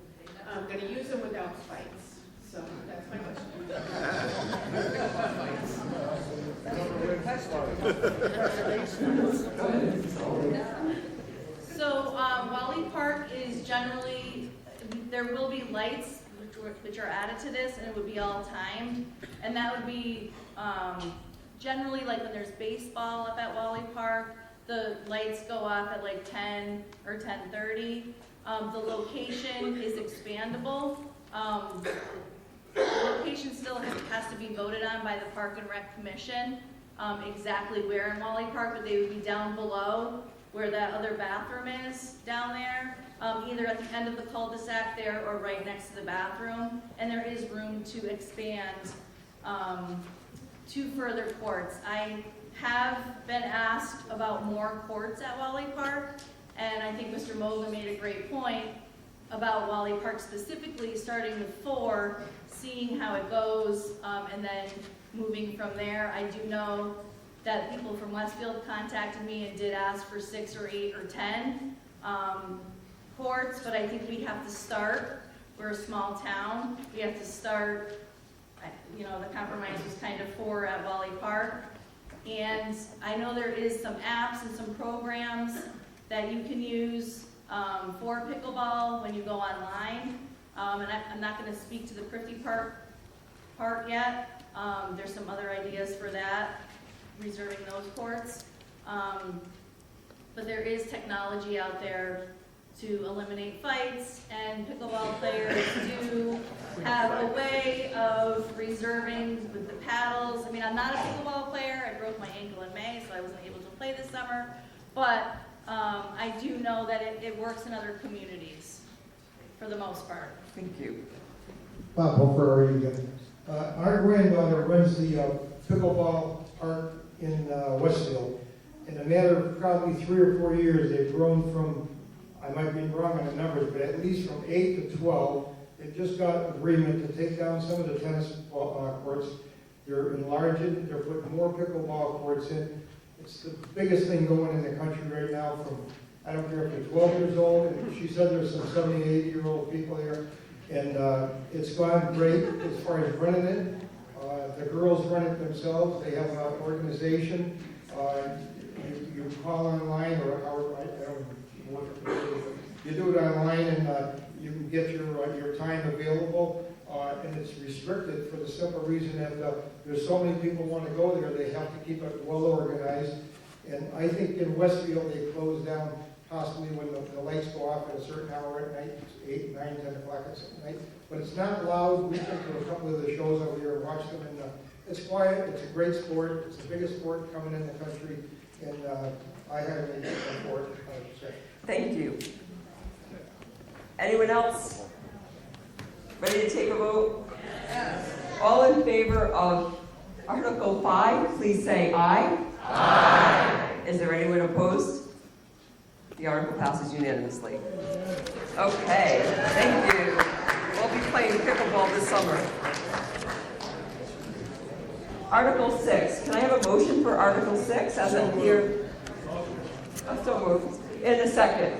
Speaker 17: going to use them without fights? So that's my question.
Speaker 13: So Wally Park is generally, there will be lights which are added to this, and it would be all timed. And that would be generally like when there's baseball up at Wally Park, the lights go off at like 10 or 10:30. The location is expandable. The location still has to be voted on by the Park and Rec Commission, exactly where in Wally Park, but they would be down below where that other bathroom is down there, either at the end of the cul-de-sac there or right next to the bathroom. And there is room to expand 2 further courts. I have been asked about more courts at Wally Park, and I think Mr. Moga made a great point about Wally Park specifically, starting with 4, seeing how it goes, and then moving from there. I do know that people from Westfield contacted me and did ask for 6 or 8 or 10 courts, but I think we have to start. We're a small town. We have to start, you know, the compromise was kind of 4 at Wally Park. And I know there is some apps and some programs that you can use for pickleball when you go online. And I'm not going to speak to the Prifty Park yet. There's some other ideas for that, reserving those courts. But there is technology out there to eliminate fights, and pickleball players do have a way of reserving with the paddles. I mean, I'm not a pickleball player. I broke my ankle in May, so I wasn't able to play this summer. But I do know that it works in other communities for the most part.
Speaker 1: Thank you.
Speaker 15: Bob Hofer, again. Our granddaughter runs the pickleball park in Westfield. In a matter of probably 3 or 4 years, they've grown from, I might be wrong on the numbers, but at least from 8 to 12. They just got agreement to take down some of the tennis courts. They're enlarging, they're putting more pickleball courts in. It's the biggest thing going in the country right now from, I don't care if they're 12 years old, and she said there's some 70, 80-year-old people here. And it's gone great as far as running it. The girls run it themselves. They have an organization. You call online, or I don't know what it is. You do it online, and you can get your time available. And it's restricted for the simple reason that there's so many people want to go there. They have to keep it well organized. And I think in Westfield they close down possibly when the lights go off at a certain hour at night, 8, 9, 10 o'clock at night. But it's not loud. We've been to a couple of the shows over here and watched them, and it's quiet. It's a great sport. It's the biggest sport coming in the country, and I highly support it.
Speaker 1: Thank you. Anyone else? Ready to take a vote? Yes. All in favor of Article 5, please say aye. Aye. Is there anyone opposed? The article passes unanimously. Okay, thank you. We'll be playing pickleball this summer. Article 6. Can I have a motion for Article 6 as I'm here? So moved. In a second.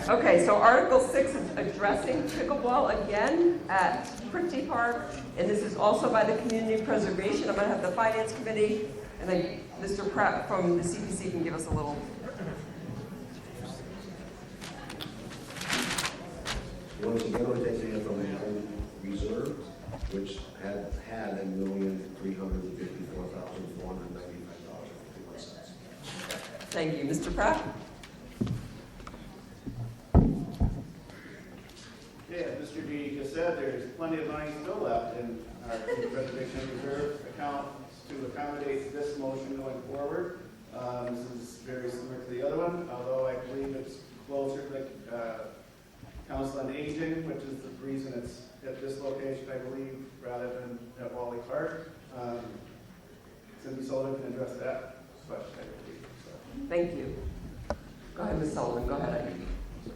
Speaker 1: Okay, so Article 6 is addressing pickleball again at Prifty Park, and this is also by the Community Preservation. I'm going to have the Finance Committee, and then Mr. Pratt from the CPC can give us a little.
Speaker 4: Once again, we're taking it from the old reserve, which had $1,354,495.51.
Speaker 1: Thank you. Mr. Pratt?
Speaker 20: Yeah, as Mr. D just said, there's plenty of money still left in our preservation reserve account to accommodate this motion going forward. This is very similar to the other one, although I believe it's closer to the Council on Aging, which is the reason it's at this location, I believe, rather than at Wally Park. Cindy Sullivan can address that question, I believe. So.
Speaker 1: Thank you. Go ahead, Ms. Sullivan. Go ahead.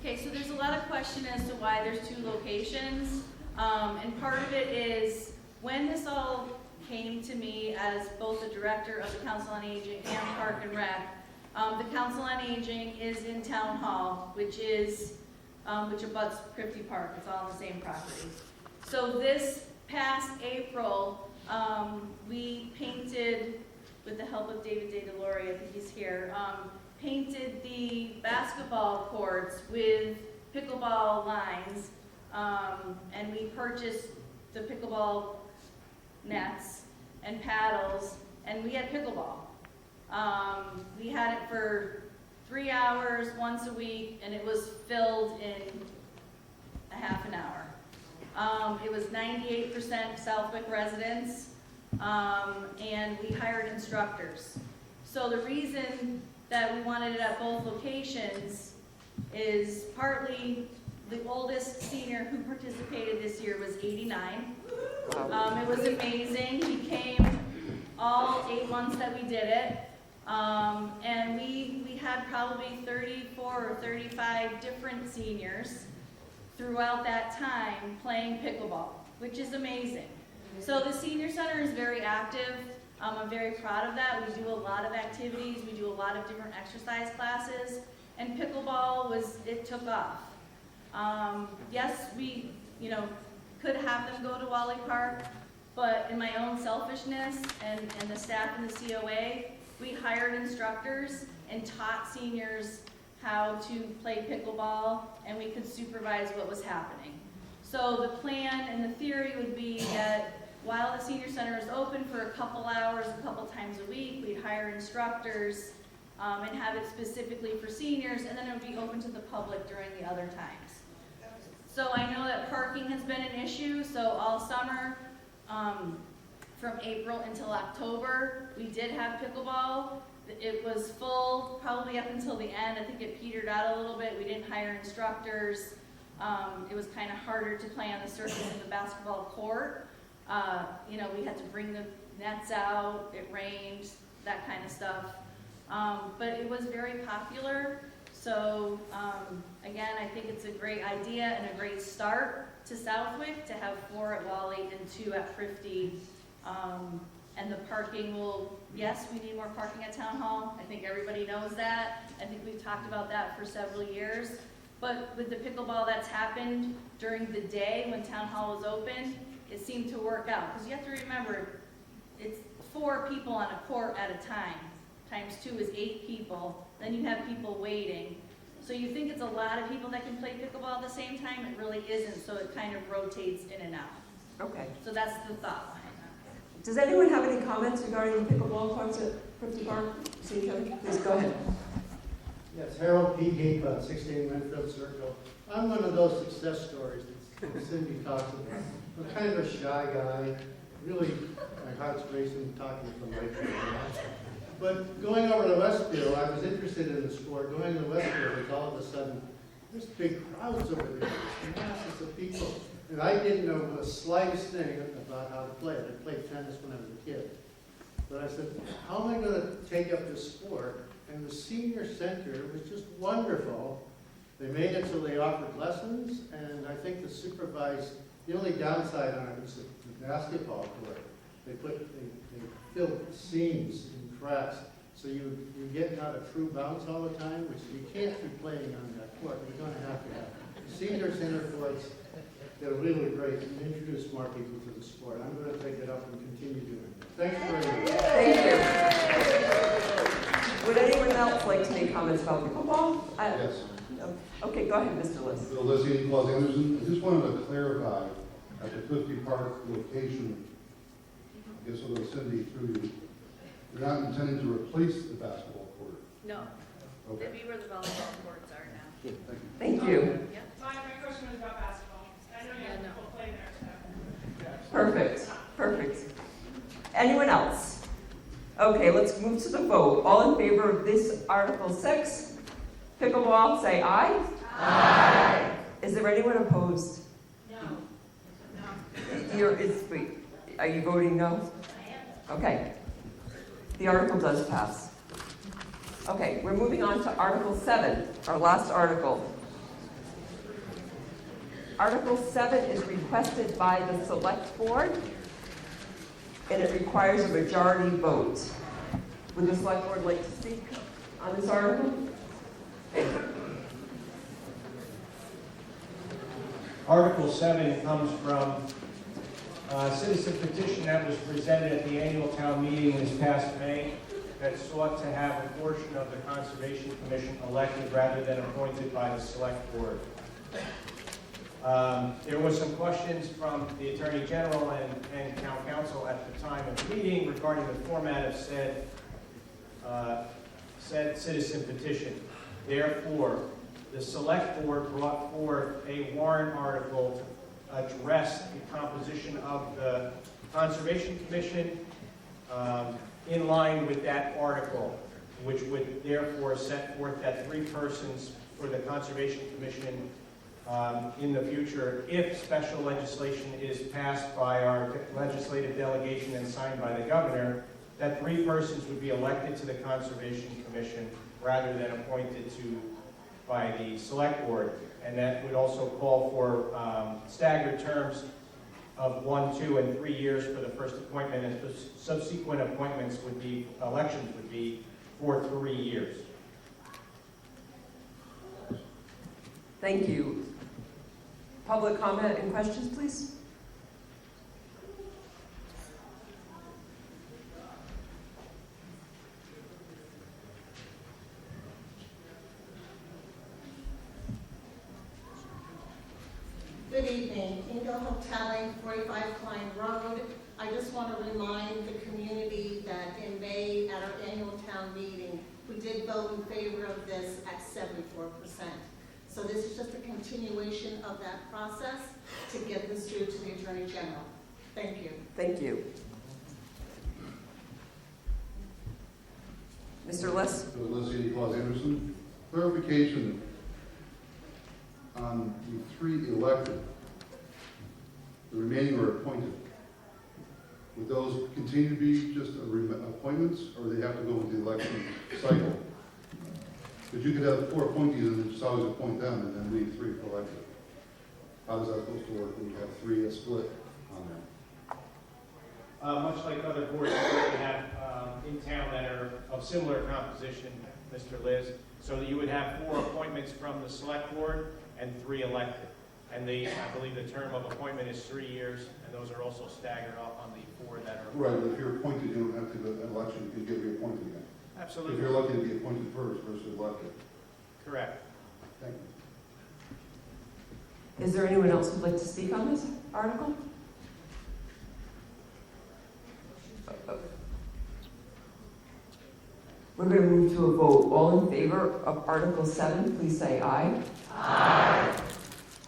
Speaker 13: Okay, so there's a lot of question as to why there's 2 locations. And part of it is when this all came to me as both the director of the Council on Aging and Park and Rec, the Council on Aging is in Town Hall, which abuts Prifty Park. It's all on the same property. So this past April, we painted, with the help of David DeLaurie, I think he's here, painted the basketball courts with pickleball lines, and we purchased the pickleball nets and paddles, and we had pickleball. We had it for 3 hours once a week, and it was filled in a half an hour. It was 98% Southwick residents, and we hired instructors. So the reason that we wanted it at both locations is partly the oldest senior who participated this year was 89. It was amazing. He came all 8 months that we did it. And we had probably 34 or 35 different seniors throughout that time playing pickleball, which is amazing. So the senior center is very active. I'm very proud of that. We do a lot of activities. We do a lot of different exercise classes. And pickleball it took off. Yes, we, could have them go to Wally Park, but in my own selfishness and the staff in the COA, we hired instructors and taught seniors how to play pickleball, and we could supervise what was happening. So the plan and the theory would be that while the senior center is open for a couple hours, a couple times a week, we'd hire instructors and have it specifically for seniors, and then it would be open to the public during the other times. So I know that parking has been an issue, so all summer, from April until October, we did have pickleball. It was full probably up until the end. I think it petered out a little bit. We didn't hire instructors. It was kind of harder to play on the surface in the basketball court. We had to bring the nets out. It rained, that kind of stuff. But it was very popular. So again, I think it's a great idea and a great start to Southwick to have 4 at Wally and 2 at Prifty. And the parking yes, we need more parking at Town Hall. I think everybody knows that. I think we've talked about that for several years. But with the pickleball that's happened during the day when Town Hall was open, it seemed to work out. Because you have to remember, it's 4 people on a court at a time. Times 2 is 8 people. Then you have people waiting. So you think it's a lot of people that can play pickleball at the same time. It really isn't, so it kind of rotates in and out.
Speaker 1: Okay.
Speaker 13: So that's the thought behind that.
Speaker 1: Does anyone have any comments regarding the pickleball courts at Prifty Park? Please go ahead.
Speaker 18: Yes, Harold P. Gape, 16 Renfield Circle. I'm one of those success stories that Cindy talks about. I'm kind of a shy guy. Really, my heart's racing talking from right now. But going over to Westfield, I was interested in the sport. Going to Westfield, it's all of a sudden, there's big crowds over there, masses of people. And I didn't know the slightest thing about how to play it. I played tennis when I was a kid. But I said, how am I going to take up this sport? And the senior center was just wonderful. They made it so they offered lessons, and I think the only downside on it was the basketball court. They filled seams and cracks, so you're getting out a true bounce all the time, which you can't be playing on that court. You're going to have to have the senior center courts. They're really great and introduce more people to the sport. I'm going to take it up and continue doing it. Thanks very much.
Speaker 1: Thank you. Would anyone else like to make comments about pickleball?
Speaker 11: Yes.
Speaker 1: Okay, go ahead, Mr. Liss.
Speaker 11: Bill Lizzie and Claus Anderson. I just wanted to clarify at the 50 Park location, I guess I'll go Cindy through you. You're not intending to replace the basketball court?
Speaker 13: No.
Speaker 11: Okay.
Speaker 13: That'd be where the volleyball courts are now.
Speaker 1: Thank you.
Speaker 13: Yeah.
Speaker 17: My question was about basketball. I know you have people play there, so.
Speaker 1: Perfect. Anyone else? Okay, let's move to the vote. All in favor of this Article 6, pickleball, say aye. Aye. Is there anyone opposed?
Speaker 13: No.
Speaker 1: Are you voting no? I am. Okay. The article does pass. Okay, we're moving on to Article 7, our last article. Article 7 is requested by the Select Board, and it requires a majority vote. Would the Select Board like to speak on this article?
Speaker 3: Article 7 comes from a citizen petition that was presented at the annual town meeting this past May that sought to have a portion of the Conservation Commission elected rather than appointed by the Select Board. There was some questions from the Attorney General and Town Council at the time of the meeting regarding the format of said citizen petition. Therefore, the Select Board brought forth a warrant article to address the composition of the Conservation Commission in line with that article. which would therefore set forth that 3 persons for the Conservation Commission in the future, if special legislation is passed by our legislative delegation and signed by the governor, that 3 persons would be elected to the Conservation Commission rather than appointed to by the Select Board. And that would also call for staggered terms of 1, 2, and 3 years for the first appointment, and subsequent appointments would be, elections would be for 3 years.
Speaker 1: Thank you. Public comment and questions, please?
Speaker 2: Good evening, Ingo Hoteling, 45 Klein Road. I just want to remind the community that in May at our annual town meeting, we did vote in favor of this at 74%. So this is just a continuation of that process to get this through to the Attorney General. Thank you.
Speaker 1: Thank you. Mr. Liss?
Speaker 11: Leslie Claus Anderson. Clarification on the 3 elected. The remaining are appointed. Would those continue to be just appointments, or they have to go with the election cycle? Because you could have 4 appointees and just always appoint them and then leave 3 elected. How is that supposed to work when you have 3 split on there?
Speaker 3: Much like other boards that we have in town that are of similar composition, Mr. Liz, so that you would have 4 appointments from the Select Board and 3 elected. And I believe the term of appointment is 3 years, and those are also staggered off on the 4 that are.
Speaker 11: Right, but if you're appointed, you don't have to go to election, you can get reappointed again.
Speaker 3: Absolutely.
Speaker 11: If you're lucky to be appointed first versus elected.
Speaker 3: Correct.
Speaker 11: Thank you.
Speaker 1: Is there anyone else who'd like to speak on this article? We're going to move to a vote. All in favor of Article 7, please say aye. Aye.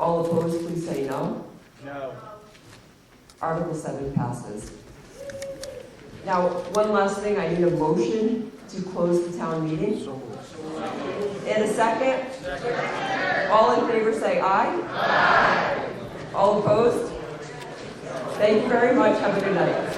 Speaker 1: All opposed, please say no.
Speaker 3: No.
Speaker 1: Article 7 passes. Now, one last thing, I need a motion to close the town meeting. In a second. All in favor say aye. Aye. All opposed? Thank you very much. Have a good night.